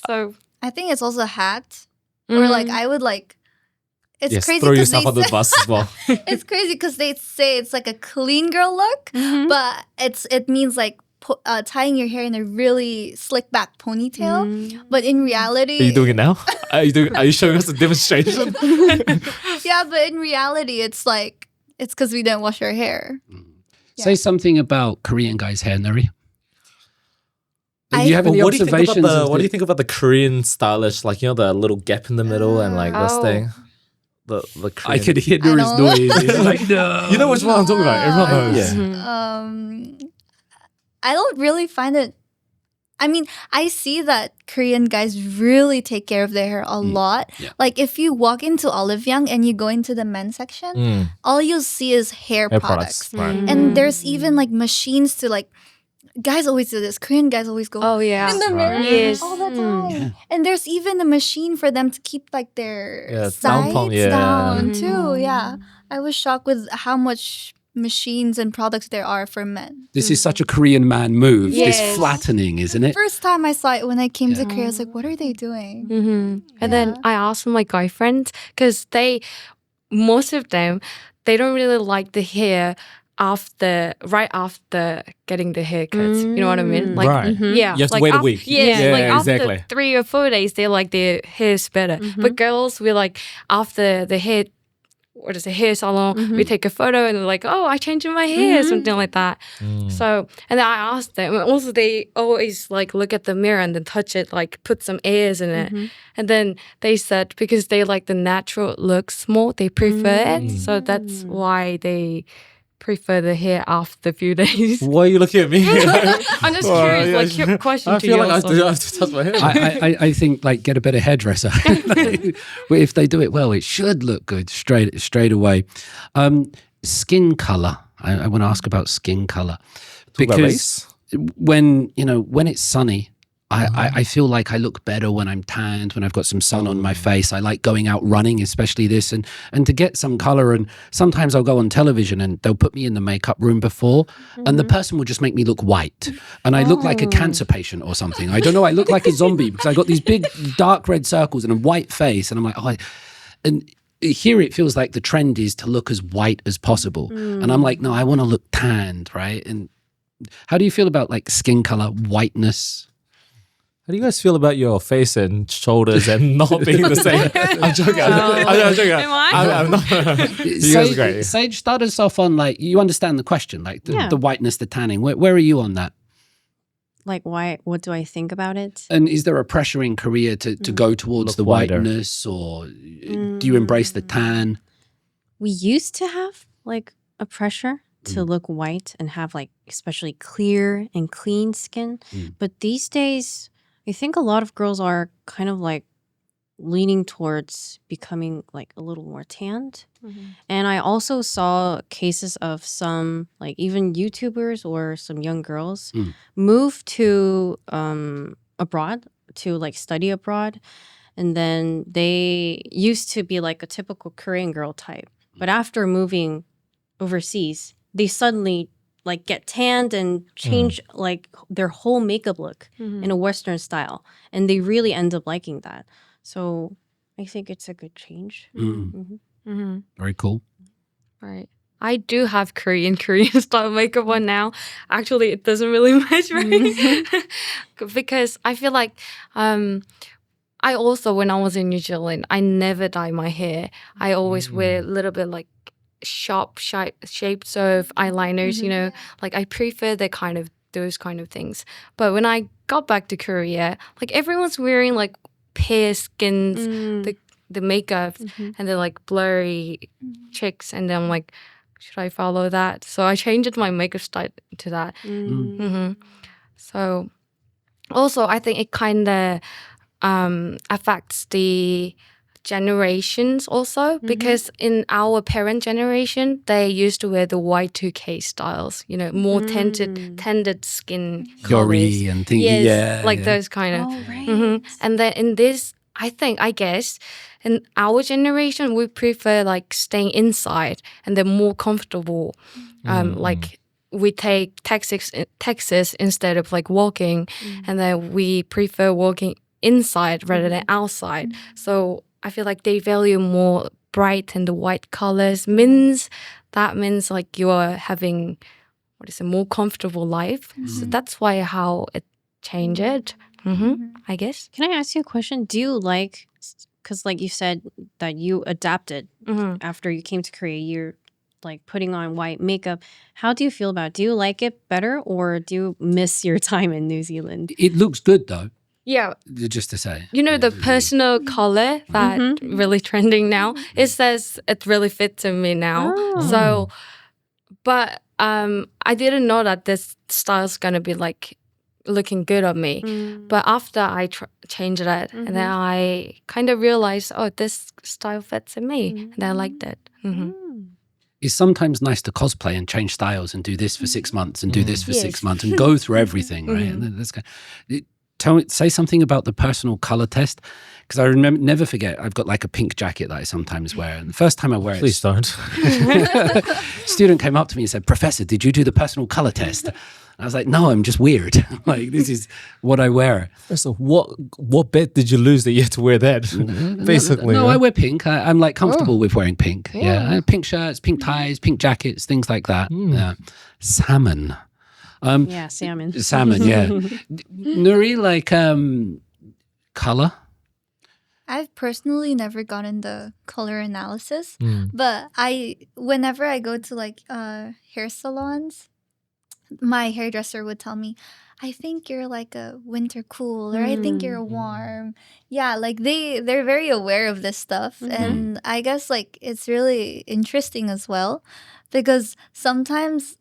So I think it's also a hat. Or like I would like. It's crazy. Throw yourself on the bus as well. It's crazy because they say it's like a clean girl look, but it means like tying your hair in a really slick back ponytail. But in reality, are you doing it now? Are you showing us a demonstration? Yeah, but in reality, it's like it's because we didn't wash our hair. Say something about Korean guys' hair, Nuri. Do you have any what observations? What do you think about the Korean stylish, like, the little gap in the middle and like this thing? The Korean. I could hear Nuri's noise. He's like, no. You know which one I'm talking about? Everyone knows. Yeah. I don't really find it. I mean, I see that Korean guys really take care of their hair a lot. Yeah. Like if you walk into Olive Young and you go into the men's section, all you'll see is hair products. Right. And there's even like machines to like, guys always do this. Korean guys always go in the mirror all the time. Yeah. And there's even a machine for them to keep like their sides down too. Yeah. I was shocked with how much machines and products there are for men. This is such a Korean man move, this flattening, isn't it? First time I saw it when I came to Korea, I was like, what are they doing? And then I asked my guy friends, because most of them, they don't really like the hair right after getting the haircuts. You know what I mean? Like, yeah. You have to wait a week. Yeah, like exactly. after 3 or 4 days, they like their hair's better. But girls, we like after the hair salon, we take a photo and they're like, oh, I changed my hair, something like that. So, and then I asked them, and also they always like look at the mirror and then touch it, like put some airs in it. And then they said because they like the natural looks more, they prefer it. So that's why they prefer the hair after a few days. Why are you looking at me? I'm just curious, like question I to feel you. like I have to touch my hair. I think like get a better hairdresser. If they do it well, it should look good straight away. Skin color. I want to ask about skin color because when it's sunny, I feel like I look better when I'm tanned, when I've got some sun on my face. I like going out running, especially this, and to get some color. And sometimes I'll go on television and they'll put me in the makeup room before, and the person will just make me look white. And I look like a cancer patient or something. I don't know. I look like a zombie because I got these big dark red circles and a white face. And I'm like, and here it feels like the trend is to look as white as possible. And I'm like, no, I want to look tanned, right? And how do you feel about like skin color, whiteness? How do you guys feel about your face and shoulders and not being the same? I'm joking. I'm joking. I'm not. You guys are great. Sage, start us off on like, you understand the question, like the whiteness, the tanning. Where are you on that? Like, why? What do I think about it? And is there a pressure in Korea to go towards the whiteness, or do you embrace the tan? We used to have like a pressure to look white and have like especially clear and clean skin. But these days, I think a lot of girls are kind of like leaning towards becoming like a little more tanned. And I also saw cases of some like even YouTubers or some young girls move to abroad to like study abroad. And then they used to be like a typical Korean girl type. But after moving overseas, they suddenly like get tanned and change like their whole makeup look in a Western style. And they really end up liking that. So I think it's a good change. Very cool. Right. I do have Korean style makeup on now. Actually, it doesn't really match me because I feel like I also, when I was in New Zealand, I never dye my hair. I always wear a little bit like sharp shapes of eyeliners, you know, like I prefer those kind of things. But when I got back to Korea, like everyone's wearing like pale skins, the makeup, and they're like blurry cheeks, and then I'm like, should I follow that? So I changed my makeup style to that. So also I think it kind of affects the generations also, because in our parent generation they used to wear the Y2K styles, you know, more tended skin colors and things. Those kind of right. And then in this, I guess in our generation we prefer like staying inside and they're more comfortable. Like we take taxis instead of like walking, and then we prefer walking inside rather than outside. So I feel like they value more bright and the white colors. Means like you are having more comfortable life. So that's why how it changed. I guess. Can I ask you a question? Do you like, because like you said that you adapted after you came to Korea, you're like putting on white makeup. How do you feel about it? Do you like it better or do you miss your time in New Zealand? It looks good though. Yeah. Just to say. You know, the personal color that really trending now, it says it really fits in me now. So, but I didn't know that this style's going to be like looking good on me. But after I changed it, and then I kind of realized, oh, this style fits in me. And I liked it. It's sometimes nice to cosplay and change styles and do this for 6 months and do this for 6 months and go through everything, right? And that's say something about the personal color test, because I never forget, I've got like a pink jacket that I sometimes wear, and the first time I wear it, Please don't. student came up to me and said, "Professor, did you do the personal color test?" I was like, "No, I'm just weird. Like, this is what I wear." So what bet did you lose that you had to wear that? Basically. No, I wear pink. I'm like comfortable with wearing pink. Yeah, pink shirts, pink ties, pink jackets, things like that. Yeah. Salmon. Salmon. Salmon, yeah. Nuri, like color? I've personally never gotten the color analysis, but whenever I go to like hair salons, my hairdresser would tell me, I think you're like a winter cool, or I think you're warm. Yeah, like they're very aware of this stuff. And I guess like it's really interesting as well, because sometimes,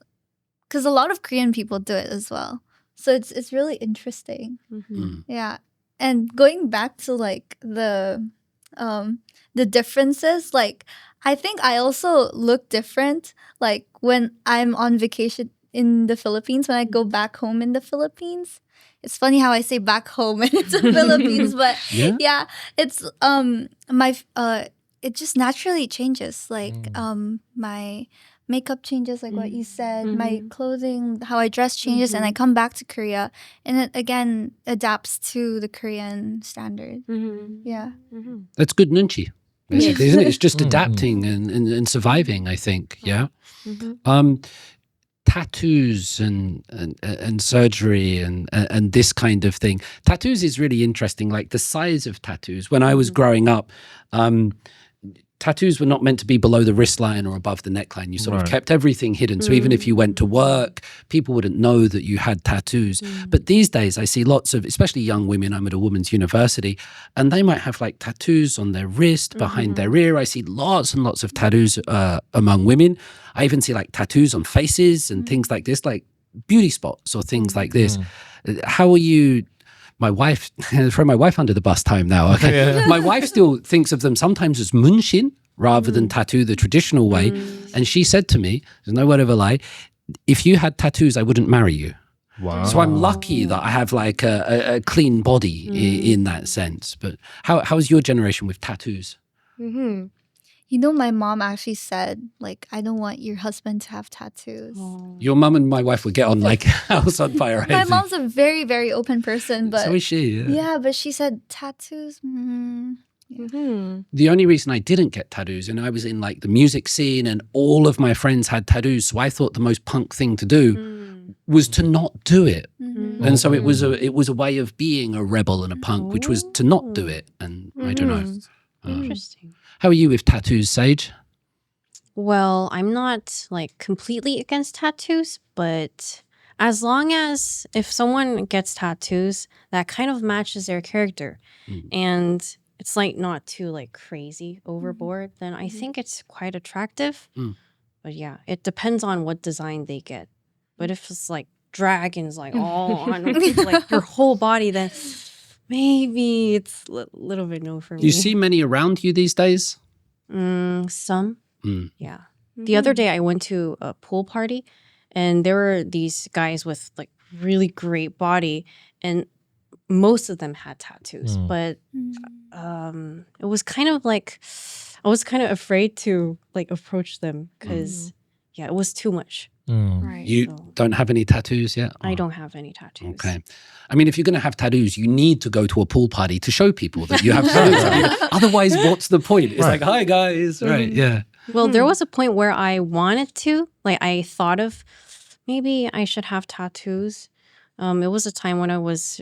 because a lot of Korean people do it as well. So it's really interesting. Yeah. And going back to like the differences, like I think I also look different like when I'm on vacation in the Philippines, when I go back home in the Philippines. It's funny how I say back home and it's the Philippines, but yeah, it's it just naturally changes. Like my makeup changes, like what you said, my clothing, how I dress changes, and I come back to Korea and it again adapts to the Korean standard. Yeah. That's good nunchi, basically, isn't it? It's just adapting and surviving, I think. Yeah. Tattoos and surgery and this kind of thing. Tattoos is really interesting, like the size of tattoos. When I was growing up, tattoos were not meant to be below the wrist line or above the neckline. You sort of kept everything hidden. So even if you went to work, people wouldn't know that you had tattoos. But these days I see lots of, especially young women, I'm at a women's university, and they might have like tattoos on their wrist, behind their ear. I see lots and lots of tattoos among women. I even see like tattoos on faces and things like this, like beauty spots or things like this. How are you my wife, throw my wife under the bus time now. Okay. My wife still thinks of them sometimes as munshin rather than tattoo the traditional way. And she said to me, there's no word of a lie, if you had tattoos, I wouldn't marry you. Wow. So I'm lucky that I have like a clean body in that sense. But how's your generation with tattoos? You know, my mom actually said, like, I don't want your husband to have tattoos. Your mum and my wife would get on like house on fire. My mom's a very, very open person, but so is she. yeah, but she said tattoos. The only reason I didn't get tattoos, and I was in like the music scene and all of my friends had tattoos, so I thought the most punk thing to do was to not do it. And so it was a way of being a rebel and a punk, which was to not do it. And I don't know. Interesting. How are you with tattoos, Sage? Well, I'm not like completely against tattoos, but as long as if someone gets tattoos that kind of matches their character and it's like not too like crazy overboard, then I think it's quite attractive. But yeah, it depends on what design they get. But if it's like dragons like all on like your whole body, then maybe it's a little bit no for me. Do you see many around you these days? Some. Yeah. The other day I went to a pool party and there were these guys with like really great body and most of them had tattoos. But it was kind of like I was kind of afraid to like approach them because yeah, it was too much. Right. You don't have any tattoos yet? I don't have any tattoos. Okay. I mean, if you're going to have tattoos, you need to go to a pool party to show people that you have tattoos. I mean, otherwise, what's the point? It's like, hi, guys. Right, yeah. Well, there was a point where I wanted to. Like, I thought of maybe I should have tattoos. It was a time when I was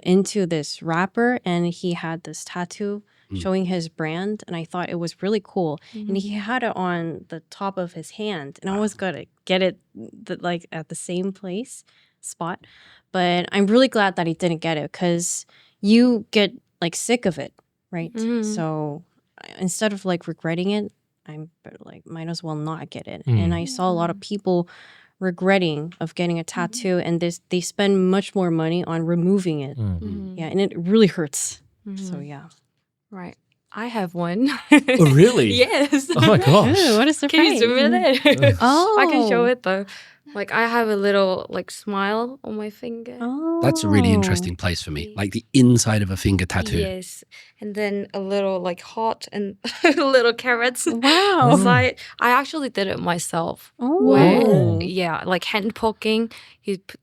into this rapper and he had this tattoo showing his brand and I thought it was really cool. And he had it on the top of his hand and I was going to get it like at the same spot. But I'm really glad that he didn't get it because you get like sick of it, right? So instead of like regretting it, I'm like might as well not get it. And I saw a lot of people regretting of getting a tattoo and they spend much more money on removing it. Yeah, and it really hurts. So yeah. Right. I have one. Oh, really? Yes. Oh my gosh. Ooh, what a surprise. Can you zoom in it? Oh. I can show it though. Like I have a little like smile on my finger. Oh. That's a really interesting place for me. Like the inside of a finger tattoo. Yes. And then a little like heart and little carrots. Wow. I actually did it myself. Oh. Where, yeah, like hand poking. You put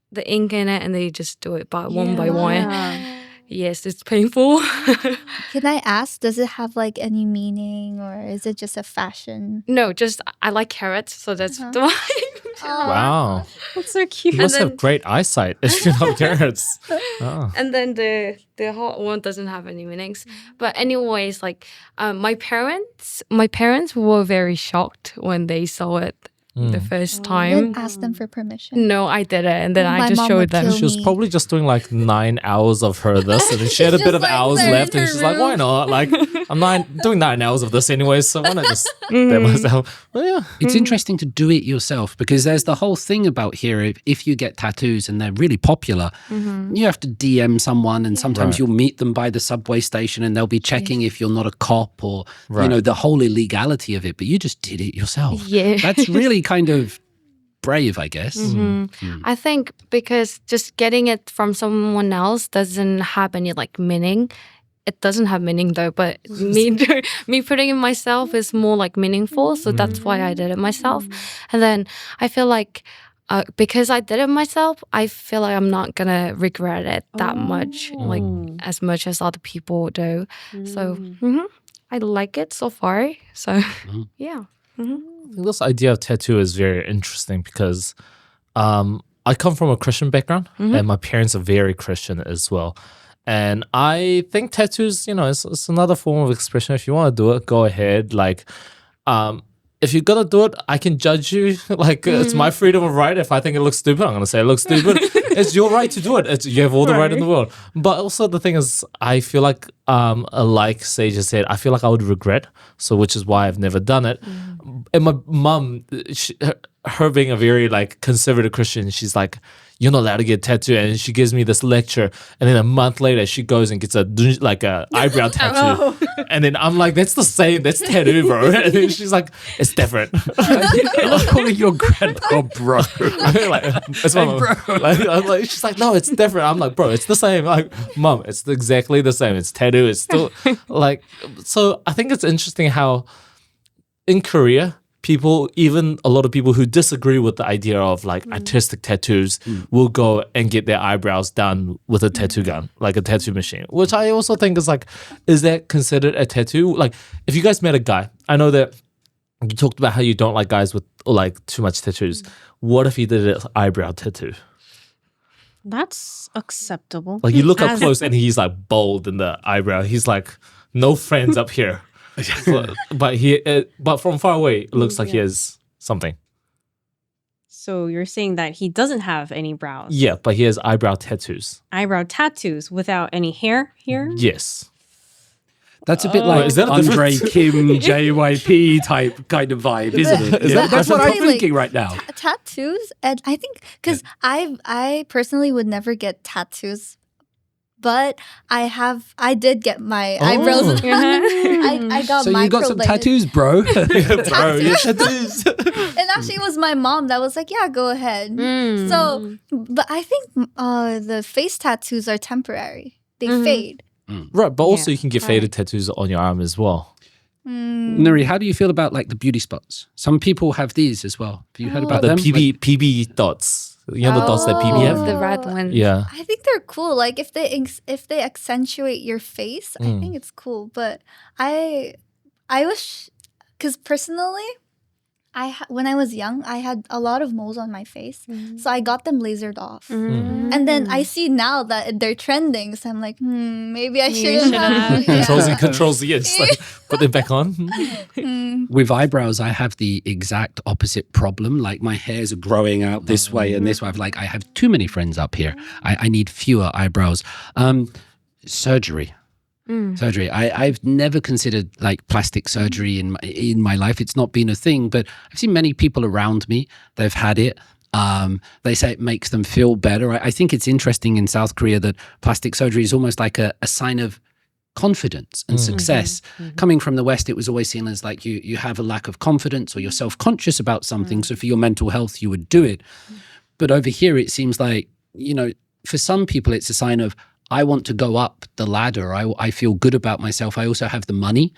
the ink in it and they just do it one by one. Yeah. Yes, it's painful. Can I ask, does it have like any meaning or is it just a fashion? No, just I like carrots, so that's why. Wow. That's so cute. You must have great eyesight if you love carrots. Oh. And then the hot one doesn't have any meanings. But anyways, like my parents were very shocked when they saw it the first You time. didn't ask them for permission. No, I didn't. And then My I just mom showed would them. kill She was me. probably just doing like 9 hours of her this, and then she had a Just bit of like hours there left, in and her she's like, "Why room." not? Like, I'm doing 9 hours of this anyway, so why not just do myself?" Well, yeah. It's interesting to do it yourself because there's the whole thing about here. If you get tattoos and they're really popular, you have to DM someone and sometimes you'll meet them by the subway station and they'll be checking if you're not a cop or, you know, the whole illegality of it. But you just did it yourself. Yeah. That's really kind of brave, I guess. I think because just getting it from someone else doesn't have any like meaning. It doesn't have meaning though, but me putting it myself is more like meaningful. So that's why I did it myself. And then I feel like because I did it myself, I feel like I'm not gonna regret it that much, like as much as other people do. So I like it so far. So yeah. I think this idea of tattoo is very interesting because I come from a Christian background and my parents are very Christian as well. And I think tattoos, you know, it's another form of expression. If you want to do it, go ahead. Like, if you're going to do it, I can judge you. Like, it's my freedom of right. If I think it looks stupid, I'm going to say it looks stupid. It's your right to do it. You have all the right in the world. But also the thing is, I feel like Sage has said, I feel like I would regret. So, which is why I've never done it. And my mum, her being a very like conservative Christian, she's like, you're not allowed to get a tattoo. And she gives me this lecture. And then a month later, she goes and gets a eyebrow tattoo. And then I'm like, that's the same. That's tattoo, bro. And then she's like, it's different. I love calling your grandpa bro. That's my mom. She's like, no, it's different. I'm like, bro, it's the same. Like, mom, it's exactly the same. It's tattoo. It's still like, so I think it's interesting how in Korea, even a lot of people who disagree with the idea of like artistic tattoos will go and get their eyebrows done with a tattoo gun, like a tattoo machine, which I also think is like, is that considered a tattoo? Like, if you guys met a guy, I know that you talked about how you don't like guys with like too much tattoos. What if he did an eyebrow tattoo? That's acceptable. Like you look up close and he's like bold in the eyebrow. He's like, no friends up here. But from far away, it looks like he has something. So you're saying that he doesn't have any brows? Yeah, but he has eyebrow tattoos. Eyebrow tattoos without any hair here? Yes. That's a bit like Is that a Andre difference? Kim, JYP type kind of vibe, isn't it? That's what I'm thinking right now. Tattoos, and I think because I personally would never get tattoos, but I did get my eyebrows done. I got So you got some microbladed. tattoos, bro. Bro, yeah, tattoos. And actually, it was my mom that was like, "Yeah, go ahead." So, but I think the face tattoos are temporary; they fade. Right, but also you can get faded tattoos on your arm as well. Nuri, how do you feel about like the beauty spots? Some people have these as well. Have you heard about The them? PB dots. You know the dots that PB have? The red ones. Yeah. I think they're cool. Like if they accentuate your face, I think it's cool. But I wish, because personally, when I was young, I had a lot of moles on my face, so I got them lasered off. And then I see now that they're trending, so I'm like, maybe I shouldn't have. Control Z, just like put them back on. With eyebrows, I have the exact opposite problem. Like my hairs are growing out this way and this way. I have too many friends up here. I need fewer eyebrows. Surgery. Surgery. I've never considered like plastic surgery in my life. It's not been a thing, but I've seen many people around me. They've had it. They say it makes them feel better. I think it's interesting in South Korea that plastic surgery is almost like a sign of confidence and success. Coming from the West, it was always seen as like you have a lack of confidence or you're self-conscious about something. So for your mental health, you would do it. But over here, it seems like, for some people, it's a sign of, I want to go up the ladder. I feel good about myself. I also have the money,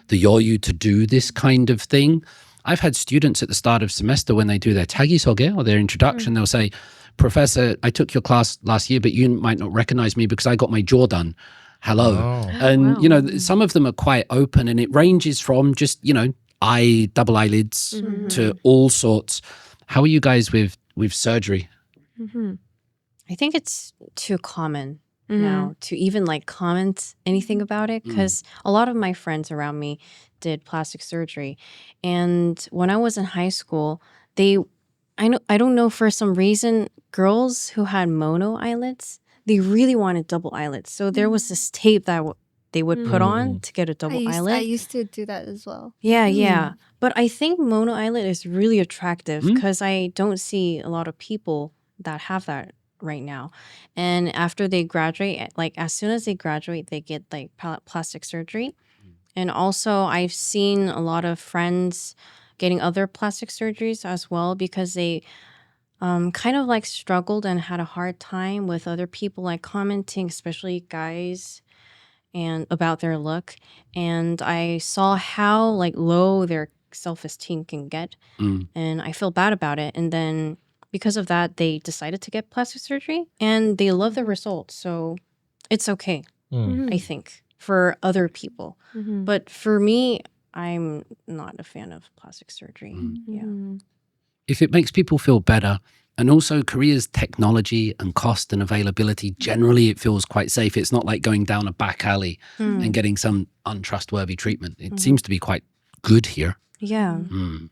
the yoyu to do this kind of thing. I've had students at the start of semester when they do their tagisoge or their introduction, they'll say, Professor, I took your class last year, but you might not recognize me because I got my jaw done. Hello. Oh. And, some of them are quite open and it ranges from just, double eyelids to all sorts. How are you guys with surgery? I think it's too common now to even like comment anything about it, because a lot of my friends around me did plastic surgery, and when I was in high school, I don't know, for some reason, girls who had mono eyelids, they really wanted double eyelids. So there was this tape that they would put on to get a double eyelid. I used to do that as well. Yeah. But I think mono eyelid is really attractive because I don't see a lot of people that have that right now. And after they graduate, like as soon as they graduate, they get like plastic surgery. And also I've seen a lot of friends getting other plastic surgeries as well because they kind of like struggled and had a hard time with other people like commenting, especially guys, and about their look. And I saw how like low their self-esteem can get. And I feel bad about it. And then because of that, they decided to get plastic surgery and they love the results. So it's okay, I think, for other people. But for me, I'm not a fan of plastic surgery. If it makes people feel better, and also Korea's technology and cost and availability, generally it feels quite safe. It's not like going down a back alley and getting some untrustworthy treatment. It seems to be quite good here. Yeah.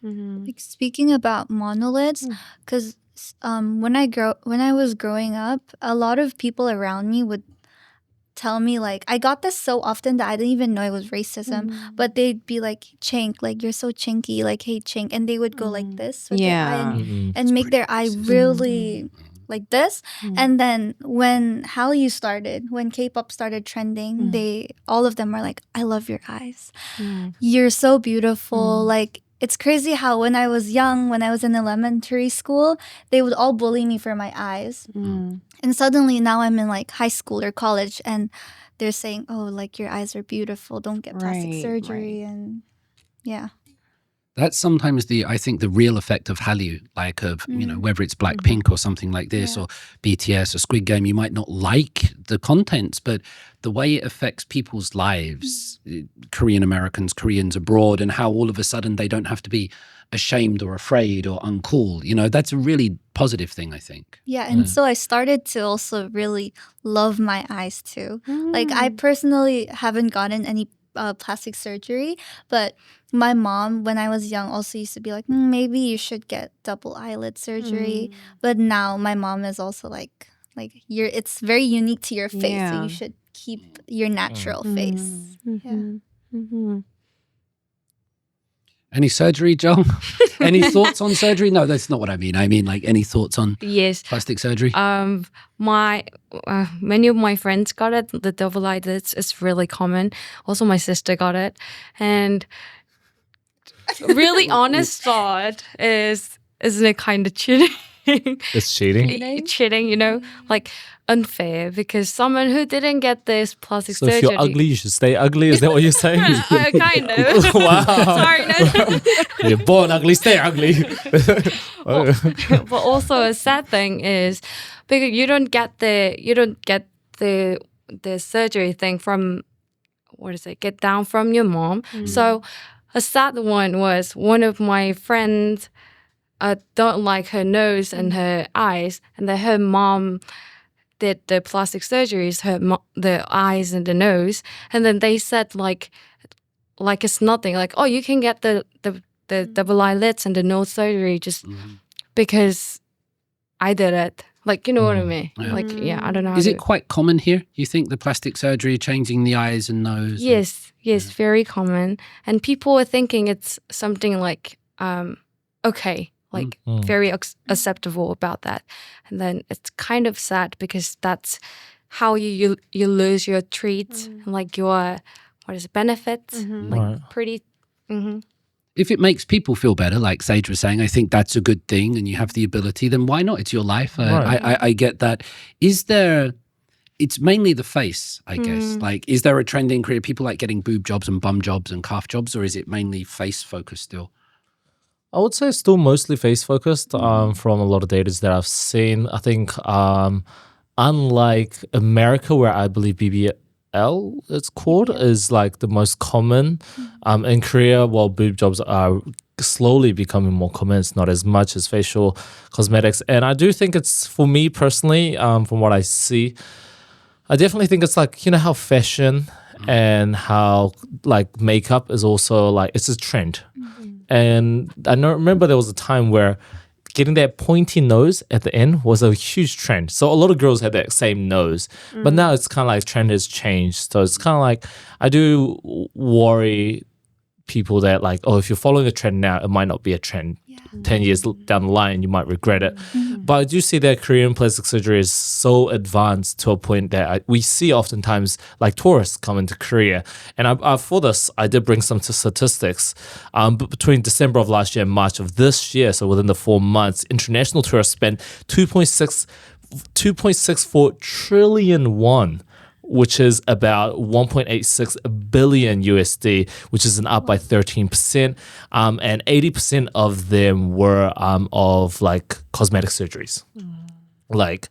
Like speaking about monolids, because when I was growing up, a lot of people around me would tell me like, I got this so often that I didn't even know it was racism, but they'd be like, chink, like you're so chinky, like hey chink, and they would go like this with their eye and make their eye really like this. And then when Hallyu started, when K-pop started trending, all of them were like, I love your eyes. You're so beautiful. Like, it's crazy how when I was young, when I was in elementary school, they would all bully me for my eyes. And suddenly now I'm in like high school or college and they're saying, oh, like your eyes are beautiful. Don't get plastic surgery. And yeah. That's sometimes I think the real effect of Hallyu, like of, you know, whether it's Blackpink or something like this or BTS or Squid Game, you might not like the contents, but the way it affects people's lives, Korean Americans, Koreans abroad, and how all of a sudden they don't have to be ashamed or afraid or uncool, you know, that's a really positive thing, I think. Yeah, and so I started to also really love my eyes too. Like I personally haven't gotten any plastic surgery, but my mom, when I was young, also used to be like, maybe you should get double eyelid surgery. But now my mom is also like it's very unique to your face, so you should keep your natural face. Any surgery, Joel? Any thoughts on surgery? No, that's not what I mean. I mean, like, any thoughts on plastic surgery? Many of my friends got it. The double eyelids is really common. Also, my sister got it. And really honest thought is, isn't it kind of cheating? It's cheating? Cheating, you know, like unfair, because someone who didn't get this plastic surgery. So if you're ugly, you should stay ugly. Is that what you're saying? Kind of. Wow. Sorry. No. You're born ugly, stay ugly. But also a sad thing is because you don't get the surgery thing from, get down from your mom. So a sad one was one of my friends don't like her nose and her eyes, and then her mom did the plastic surgeries, the eyes and the nose, and then they said like it's nothing, like, oh, you can get the double eyelids and the nose surgery just because I did it. Like, you know what I mean? Yeah. Like, I don't know. Is it quite common here? You think the plastic surgery, changing the eyes and nose? Yes, very common. And people are thinking it's something like, okay, like very acceptable about that. And then it's kind of sad because that's how you lose your treats and like your, benefits. Like pretty... If it makes people feel better, like Sage was saying, I think that's a good thing and you have the ability, then why not? It's your life. I get that. It's mainly the face, I guess. Like, is there a trend in Korea? People like getting boob jobs and bum jobs and calf jobs, or is it mainly face focused still? I would say still mostly face focused from a lot of data that I've seen. I think unlike America, where I believe BBL it's called, is like the most common. In Korea, while boob jobs are slowly becoming more common, it's not as much as facial cosmetics. And I do think it's, for me personally, from what I see, I definitely think it's like, you know how fashion and how like makeup is also like, it's a trend. And I remember there was a time where getting that pointy nose at the end was a huge trend. So a lot of girls had that same nose. But now it's kind of like trend has changed. So it's kind of like, I do worry people that like, oh, if you're following a trend now, it might not be a trend. 10 years down the line, you might regret it. But I do see that Korean plastic surgery is so advanced to a point that we see oftentimes like tourists come into Korea. And for this, I did bring some statistics. But between December of last year and March of this year, so within the 4 months, international tourists spent 2.64 trillion won, which is about 1.86 billion USD, which is an up by 13%. And 80% of them were of like cosmetic surgeries. Like,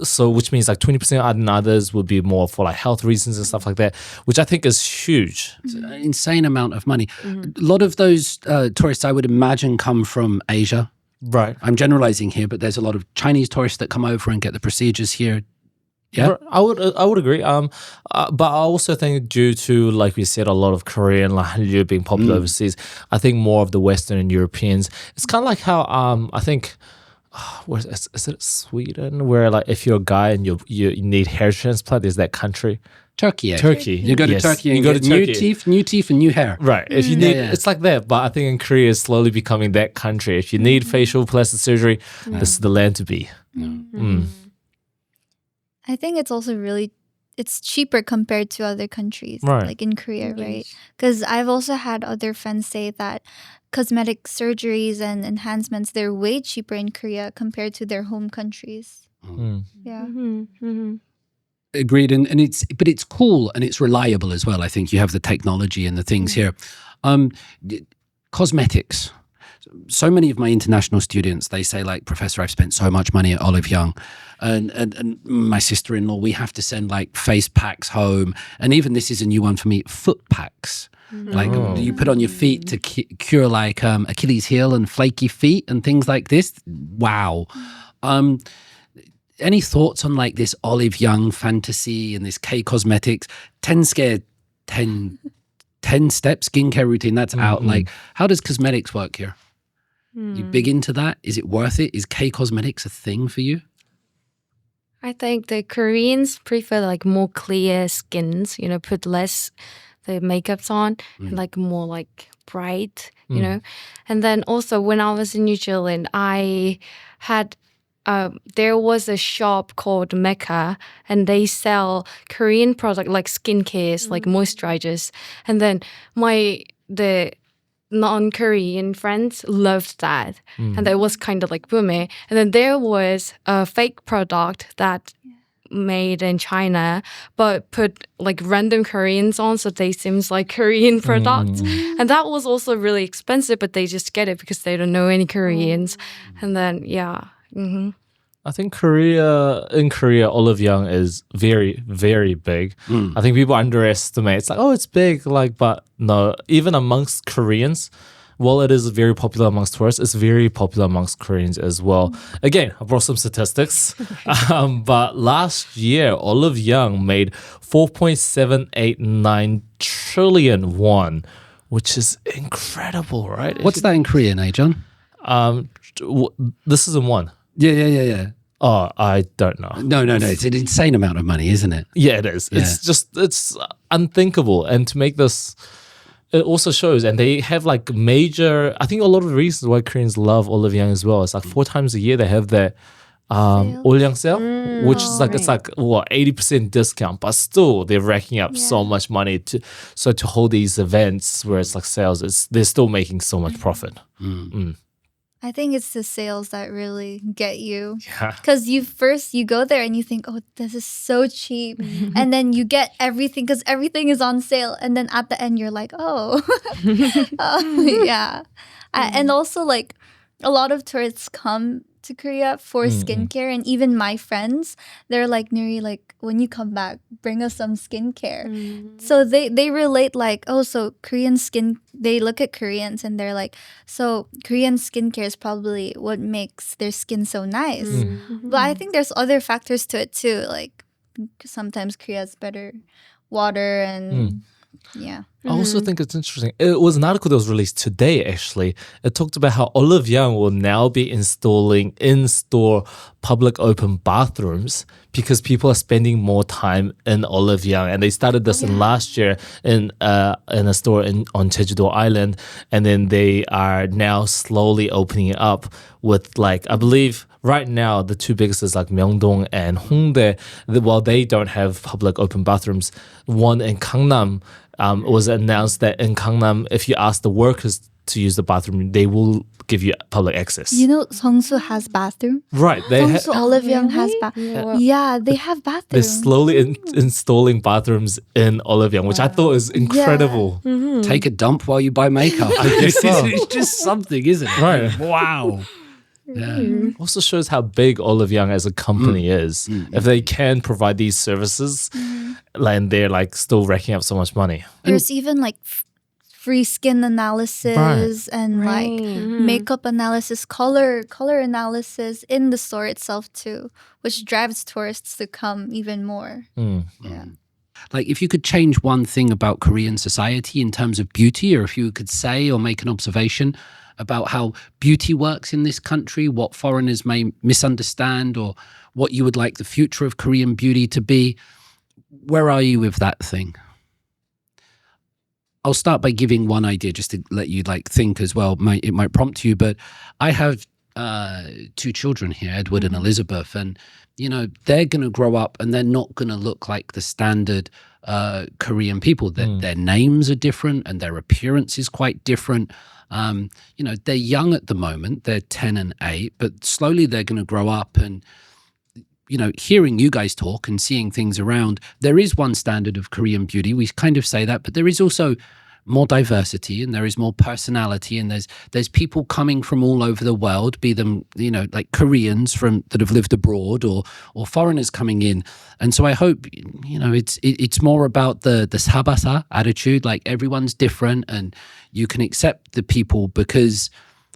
so which means like 20% and others would be more for like health reasons and stuff like that, which I think is huge. It's an insane amount of money. A lot of those tourists, I would imagine, come from Asia. Right. I'm generalizing here, but there's a lot of Chinese tourists that come over and get the procedures here. Yeah, I would agree. But I also think due to, like we said, a lot of Korean like Hallyu being popular overseas, I think more of the Western and Europeans. It's kind of like how I think, is it Sweden, where like if you're a guy and you need hair transplant, is that country? Turkey. You go to Turkey and get new teeth and new hair. Right. If you need, it's like that. But I think in Korea is slowly becoming that country. If you need facial plastic surgery, this is the land to be. I think it's also it's cheaper compared to other countries, Right. like in Korea, right? Because I've also had other friends say that cosmetic surgeries and enhancements, they're way cheaper in Korea compared to their home countries. Yeah. Agreed, and but it's cool and it's reliable as well. I think you have the technology and the things here. Cosmetics. So many of my international students, they say like, Professor, I've spent so much money at Olive Young, and my sister-in-law, we have to send like face packs home, and even this is a new one for me, foot packs. Like you put on your feet to cure like Achilles heel and flaky feet and things like this. Wow. Any thoughts on like this Olive Young fantasy and this K Cosmetics 10 step skincare routine that's out? Like, how does cosmetics work here? You big into that? Is it worth it? Is K Cosmetics a thing for you? I think the Koreans prefer like more clear skins, put less the makeups on and like more like bright, And then also when I was in New Zealand, I had there was a shop called Mecca, and they sell Korean product like skincares, like moisturizers. And then the non-Korean friends loved that, and it was kind of like booming. And then there was a fake product that made in China, but put like random Koreans on, so they seems like Korean products. And that was also really expensive, but they just get it because they don't know any Koreans. And then I think in Korea, Olive Young is very, very big. I think people underestimate. It's like, oh, it's big, but no. Even amongst Koreans, while it is very popular amongst tourists, it's very popular amongst Koreans as well. Again, I brought some statistics. But last year, Olive Young made 4.789 trillion won, which is incredible, right? What's that in Korean, John? This is in won. Yeah. Oh, I don't know. No. It's an insane amount of money, isn't it? Yeah, it is. Yeah. It's unthinkable. And to make this, it also shows, and they have like major, I think a lot of the reasons why Koreans love Olive Young as well. It's like 4 times a year they have their Olyang sale, which is like, it's like, 80% discount, but still they're racking up so much money to hold these events where it's like sales, they're still making so much profit. I think it's the sales that really get you. Yeah. Because you go there and you think, oh, this is so cheap. And then you get everything because everything is on sale. And then at the end, you're like, oh. Yeah. And also, like, a lot of tourists come to Korea for skincare. And even my friends, they're like, Nuri, like, when you come back, bring us some skincare. So they relate like, oh, so Korean skin, they look at Koreans and they're like, so Korean skincare is probably what makes their skin so nice. But I think there's other factors to it too. Like sometimes Korea has better water and yeah. I also think it's interesting. It was an article that was released today, actually. It talked about how Olive Young will now be installing in-store public open bathrooms because people are spending more time in Olive Young. And they started this in last year in a store on Jeju-do Island. And then they are now slowly opening it up with, like, I believe right now the two biggest is like Myeongdong and Hongdae. While they don't have public open bathrooms, one in Gangnam, it was announced that in Gangnam, if you ask the workers to use the bathroom, they will give you public access. You know, Seongsu has bathroom. Right. Seongsu Olive Young has bathroom. Yeah, they have bathrooms. They're slowly installing bathrooms in Olive Young, which I thought is incredible. Take a dump while you buy makeup. It's just something, isn't it? Right. Wow. Yeah. Also shows how big Olive Young as a company is. If they can provide these services, and they're like still racking up so much money. There's even like free skin analysis and like makeup analysis, color analysis in the store itself too, which drives tourists to come even more. Yeah. Like if you could change one thing about Korean society in terms of beauty, or if you could say or make an observation about how beauty works in this country, what foreigners may misunderstand, or what you would like the future of Korean beauty to be, where are you with that thing? I'll start by giving one idea just to let you like think as well. It might prompt you, but I have two children here, Edward and Elizabeth, and they're going to grow up and they're not going to look like the standard Korean people. Their names are different and their appearance is quite different. They're young at the moment, they're 10 and 8, but slowly they're going to grow up. And hearing you guys talk and seeing things around, there is one standard of Korean beauty. We kind of say that, but there is also more diversity and there is more personality, and there's people coming from all over the world, be them like Koreans that have lived abroad or foreigners coming in. And so I hope it's more about the sabasa attitude, like everyone's different and you can accept the people, because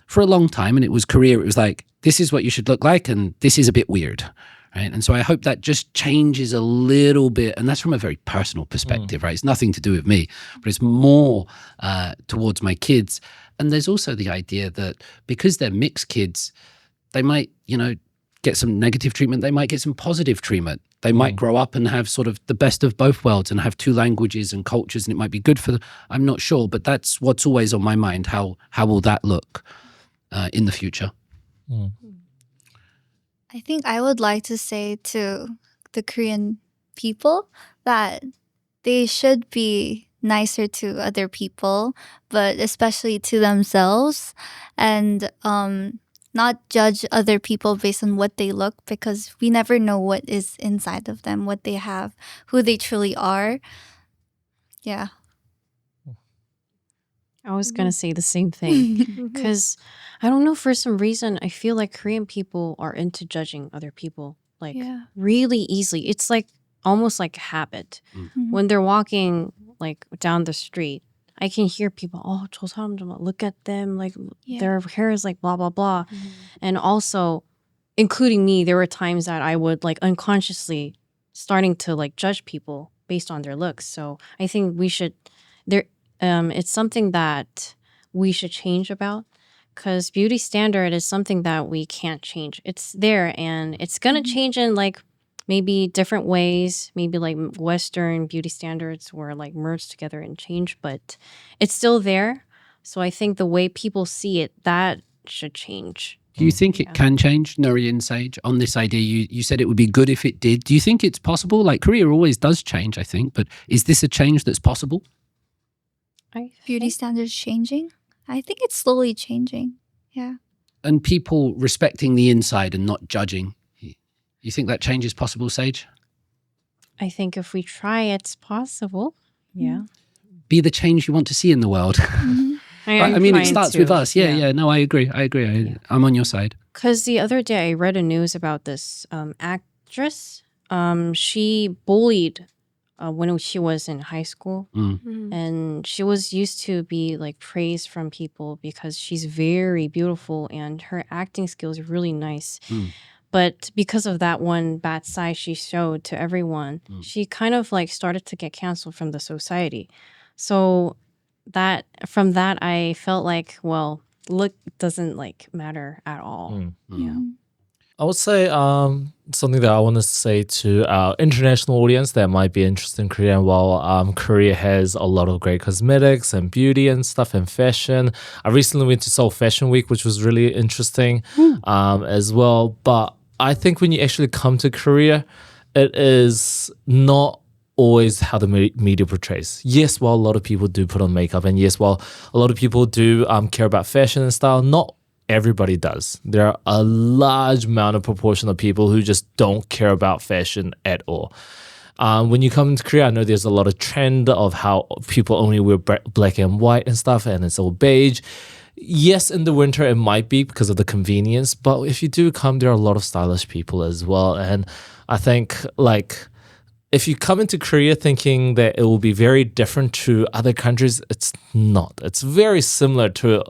for a long time, and it was Korea, it was like, this is what you should look like and this is a bit weird. Right? And so I hope that just changes a little bit. And that's from a very personal perspective, right? It's nothing to do with me, but it's more towards my kids. And there's also the idea that because they're mixed kids, they might, get some negative treatment. They might get some positive treatment. They might grow up and have sort of the best of both worlds and have two languages and cultures, and it might be good for them. I'm not sure, but that's what's always on my mind. How will that look in the future? I think I would like to say to the Korean people that they should be nicer to other people, but especially to themselves, and not judge other people based on what they look, because we never know what is inside of them, what they have, who they truly are. Yeah. I was going to say the same thing because I don't know, for some reason, I feel like Korean people are into judging other people like really easily. It's like almost like a habit. When they're walking like down the street, I can hear people, oh, 저 사람 좀 look at them, like their hair is like blah, blah, blah. And also, including me, there were times that I would like unconsciously starting to like judge people based on their looks. So I think we should, it's something that we should change about, because beauty standard is something that we can't change. It's there and it's going to change in like maybe different ways. Maybe like Western beauty standards were like merged together and changed, but it's still there. So I think the way people see it, that should change. Do you think it can change, Nuri and Sage, on this idea? You said it would be good if it did. Do you think it's possible? Like Korea always does change, I think, but is this a change that's possible? Beauty standards changing? I think it's slowly changing. Yeah. And people respecting the inside and not judging. You think that change is possible, Sage? I think if we try, it's possible. Yeah. Be the change you want to see in the world. I mean, it starts with us. Yeah. No, I agree. I'm on your side. Because the other day I read a news about this actress. She bullied when she was in high school, and she was used to be like praised from people because she's very beautiful and her acting skills are really nice. But because of that one bad side she showed to everyone, she kind of like started to get canceled from the society. So from that I felt like, well, look doesn't like matter at all. Yeah. I would say something that I want to say to our international audience that might be interested in Korea. While Korea has a lot of great cosmetics and beauty and stuff and fashion. I recently went to Seoul Fashion Week, which was really interesting as well. But I think when you actually come to Korea, it is not always how the media portrays. Yes, while a lot of people do put on makeup, and yes, while a lot of people do care about fashion and style, not everybody does. There are a large amount of proportion of people who just don't care about fashion at all. When you come to Korea, I know there's a lot of trend of how people only wear black and white and stuff, and it's all beige. Yes, in the winter it might be because of the convenience, but if you do come, there are a lot of stylish people as well. And I think like if you come into Korea thinking that it will be very different to other countries, it's not. It's very similar to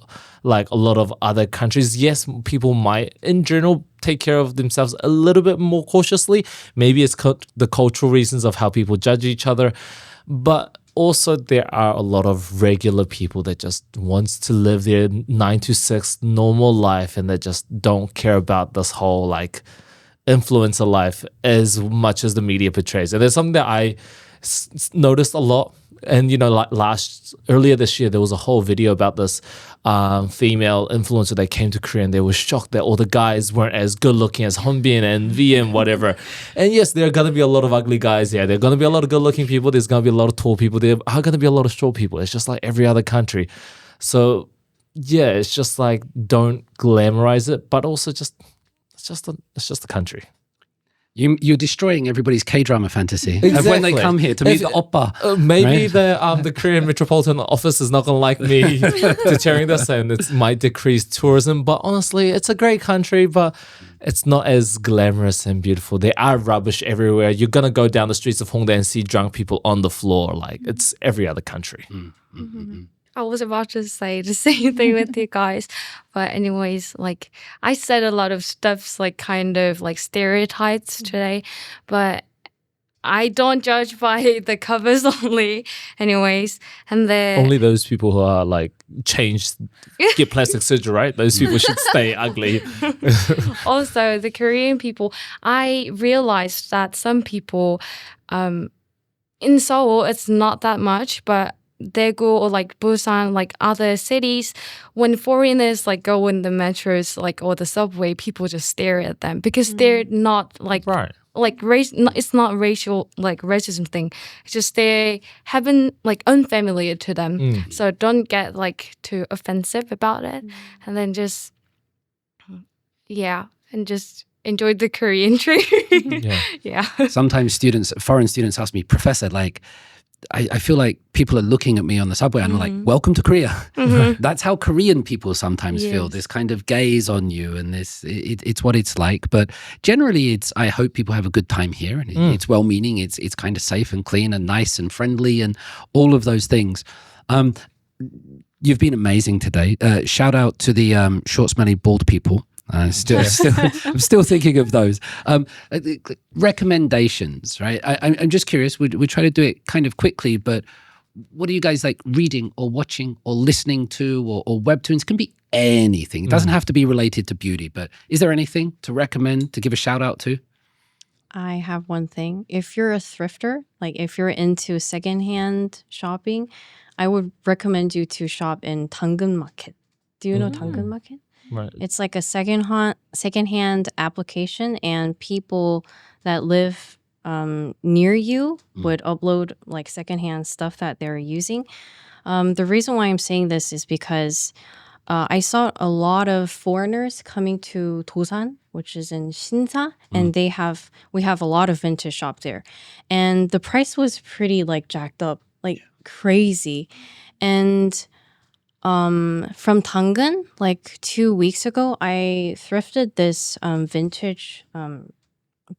like a lot of other countries. Yes, people might in general take care of themselves a little bit more cautiously. Maybe it's the cultural reasons of how people judge each other, but also there are a lot of regular people that just wants to live their 9 to 6 normal life, and that just don't care about this whole like influencer life as much as the media portrays. And there's something that I noticed a lot And like earlier this year, there was a whole video about this female influencer that came to Korea, and they were shocked that all the guys weren't as good looking as Honbin and V and whatever. And yes, there are gonna be a lot of ugly guys. Yeah, there are gonna be a lot of good looking people. There's gonna be a lot of tall people. There are gonna be a lot of short people. It's just like every other country. So yeah, it's just like don't glamorize it, but also it's just a country. You're destroying everybody's K-drama fantasy of when they come here to meet the oppa. Maybe right? the Korean Metropolitan Office is not going to like me deterring this, and it might decrease tourism. But honestly, it's a great country, but it's not as glamorous and beautiful. There are rubbish everywhere. You're going to go down the streets of Hongdae and see drunk people on the floor. Like, it's every other country. I was about to say the same thing with you guys. But anyways, like I said a lot of stuff's like kind of like stereotypes today. But I don't judge by the covers only. Anyways. And then only those people who are like get plastic surgery, right? Those people should stay ugly. Also, the Korean people, I realized that some people in Seoul, it's not that much, but Daegu or like Busan, like other cities, when foreigners like go in the metros, like or the subway, people just stare at them because they're not like Right. like race. It's not racial like racism thing. It's just they haven't like unfamiliar to them. So don't get like too offensive about it, and then just and just enjoy the Korean tree. Yeah. Sometimes foreign students ask me, Professor, like, I feel like people are looking at me on the subway and I'm like, welcome to Korea. That's how Korean people sometimes feel, this kind of gaze on you, and it's what it's like. But generally, I hope people have a good time here, and it's well-meaning, it's kind of safe and clean and nice and friendly and all of those things. You've been amazing today. Shout out to the short, smelly, bald people. I'm still thinking of those recommendations, right? I'm just curious. We try to do it kind of quickly, but what are you guys like reading or watching or listening to or webtoons? Can be anything. It doesn't have to be related to beauty, but is there anything to recommend, to give a shout out to? I have one thing. If you're a thrifter, like if you're into secondhand shopping, I would recommend you to shop in 당근 Market. Do you know 당근 Market? Right. It's like a secondhand application, and people that live near you would upload like secondhand stuff that they're using. The reason why I'm saying this is because I saw a lot of foreigners coming to Dosan, which is in Shinsa, and we have a lot of vintage shop there, and the price was pretty like jacked up, like crazy, and from 당근, like 2 weeks ago, I thrifted this vintage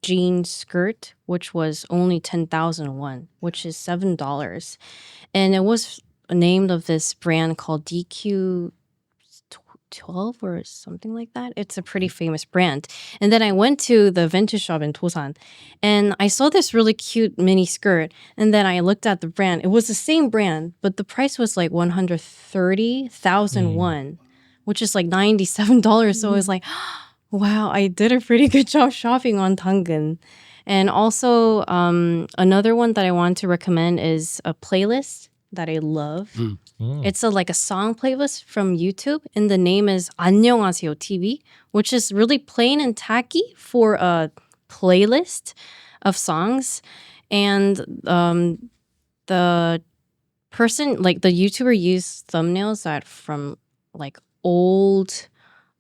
jean skirt, which was only 10,000 won, which is $7. And it was named of this brand called DQ12 or something like that. It's a pretty famous brand. And then I went to the vintage shop in Dosan, and I saw this really cute mini skirt. And then I looked at the brand. It was the same brand, but the price was like 130,000 won, which is like $97. So I was like, wow, I did a pretty good job shopping on 당근. And also another one that I want to recommend is a playlist that I love. It's like a song playlist from YouTube, and the name is 안녕하세요 TV, which is really plain and tacky for a playlist of songs. And the person, like the YouTuber, used thumbnails that from like old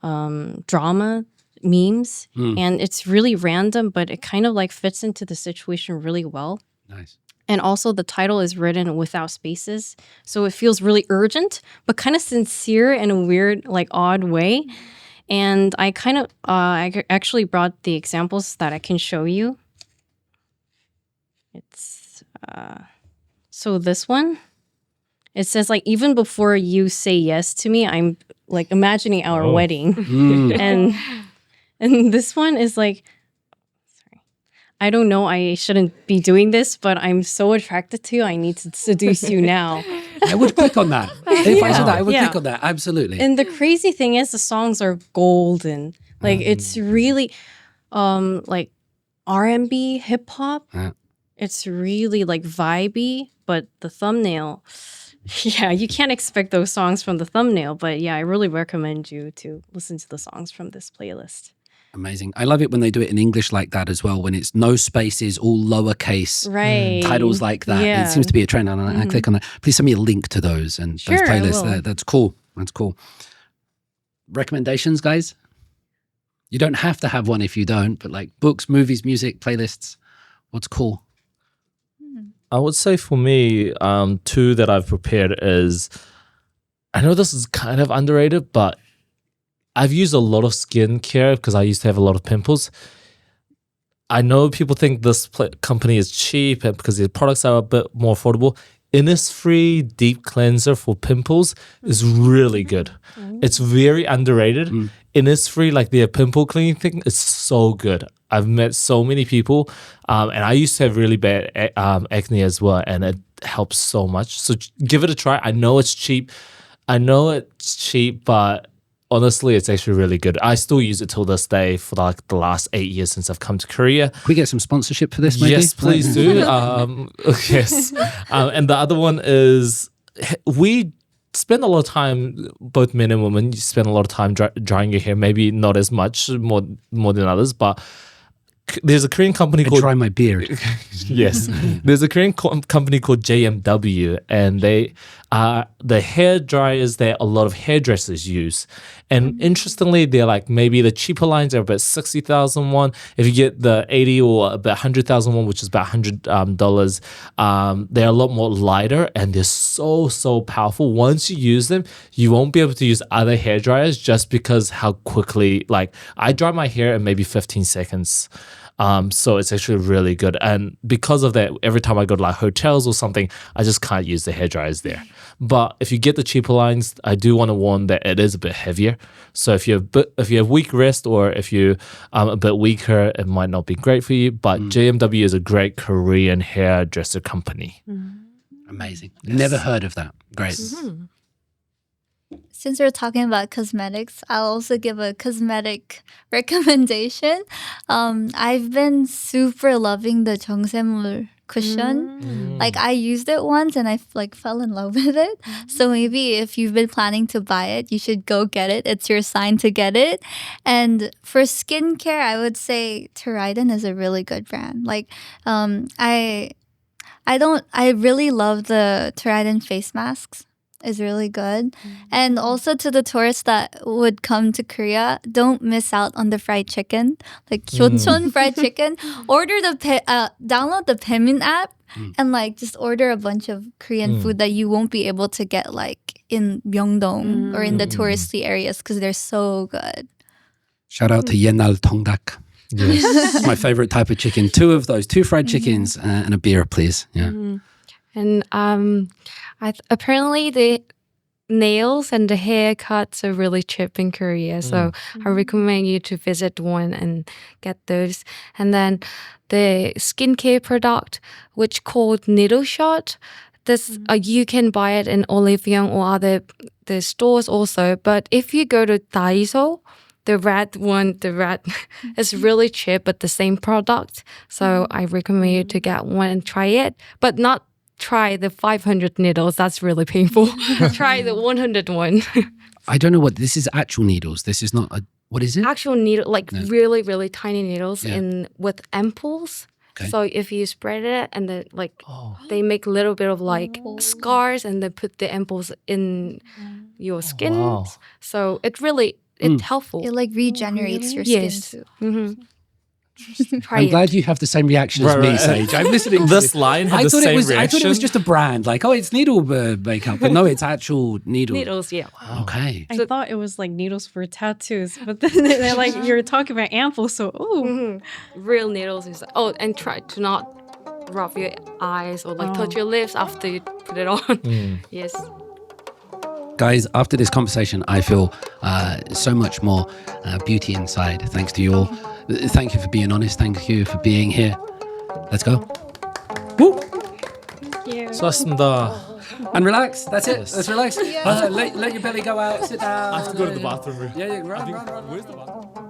drama memes, and it's really random, but it kind of like fits into the situation really well. Nice. And also the title is written without spaces. So it feels really urgent, but kind of sincere in a weird, like odd way. And I kind of, I actually brought the examples that I can show you. It's, so this one, it says like, even before you say yes to me, I'm like imagining our wedding. And this one is like, I don't know, I shouldn't be doing this, but I'm so attracted to you, I need to seduce you now. I would click on that. If I said that, I would click on that. Absolutely. And the crazy thing is the songs are golden. Like it's really like R&B, hip hop. It's really like vibey, but the thumbnail, yeah, you can't expect those songs from the thumbnail. But yeah, I really recommend you to listen to the songs from this playlist. Amazing. I love it when they do it in English like that as well, when it's no spaces, all lowercase titles like that. Yeah. It seems to be a trend. And I click on that. Please send me a link to those and Sure, those I playlists. will. That's cool. That's cool. Recommendations, guys? You don't have to have one if you don't, but like books, movies, music, playlists. What's cool? I would say for me, two that I've prepared is, I know this is kind of underrated, but I've used a lot of skincare because I used to have a lot of pimples. I know people think this company is cheap and because the products are a bit more affordable. Innisfree Deep Cleanser for pimples is really good. It's very underrated. Innisfree, like their pimple cleaning thing, is so good. I've met so many people, and I used to have really bad acne as well, and it helps so much. So give it a try. I know it's cheap, but honestly, it's actually really good. I still use it till this day for like the last 8 years since I've come to Korea. Can we get some sponsorship for this, maybe? Yes, please do. Yes. And the other one is we spend a lot of time, both men and women, you spend a lot of time drying your hair, maybe not as much, more than others, but there's a Korean company called... dry my beard. Yes. There's a Korean company called JMW, and they are the hair dryers that a lot of hairdressers use. And interestingly, they're like maybe the cheaper lines are about 60,000 won. If you get the 80 or about 100,000 won, which is about $100, they're a lot more lighter and they're so powerful. Once you use them, you won't be able to use other hair dryers just because how quickly, like I dry my hair in maybe 15 seconds. So it's actually really good. And because of that, every time I go to like hotels or something, I just can't use the hair dryers there. But if you get the cheaper lines, I do want to warn that it is a bit heavier. So if you have weak wrist or if you're a bit weaker, it might not be great for you. But JMW is a great Korean hairdresser company. Amazing. Never heard of that. Great. Since we're talking about cosmetics, I'll also give a cosmetic recommendation. I've been super loving the 정샘물 cushion. Like I used it once and I like fell in love with it. So maybe if you've been planning to buy it, you should go get it. It's your sign to get it. And for skincare, I would say Tizzard is a really good brand. Like I really love the Tizzard face masks. Is really good. And also to the tourists that would come to Korea, don't miss out on the fried chicken. Like Gyeocheon fried chicken. Download the Baemin app and like just order a bunch of Korean food that you won't be able to get like in Myeongdong or in the touristy areas because they're so good. Shout out to Yenal Tongdak. Yes. It's my favorite type of chicken. 2 of those, 2 fried chickens and a beer, please. Yeah. And apparently the nails and the haircuts are really cheap in Korea. So I recommend you to visit one and get those. And then the skincare product, which called Needle Shot. This you can buy it in Olivion or the stores also. But if you go to Daiso, the red is really cheap, but the same product. So I recommend you to get one and try it, but not try the 500 needles. That's really painful. Try the 100 one. I don't know what this is. Actual needles. This is not what is it? Actual needle, like really, really tiny needles with ampoules. Okay. So if you spread it and then they make a little bit of like scars and then put the ampoules in your skin. Wow. So it's helpful. It like regenerates your skin too. I'm glad you have the same reaction as me, Sage. I'm listening to this line had the same reaction. I thought it was just a brand, like, oh, it's needle makeup. But no, it's actual needles. Needles, yeah. Wow. Okay. I thought it was like needles for tattoos, but then they're like, you're talking about ampoules, so, real needles. And try to not rub your eyes or like touch your lips after you put it on. Yes. Guys, after this conversation, I feel so much more beauty inside. Thanks to you all. Thank you for being honest. Thank you for being here. Let's go. Woo! Thank you. 수고하셨습니다. And relax. That's it. Yes. Let's relax. Let your belly go out. Sit down. I have to go to the bathroom. Yeah, run. Where's the bathroom?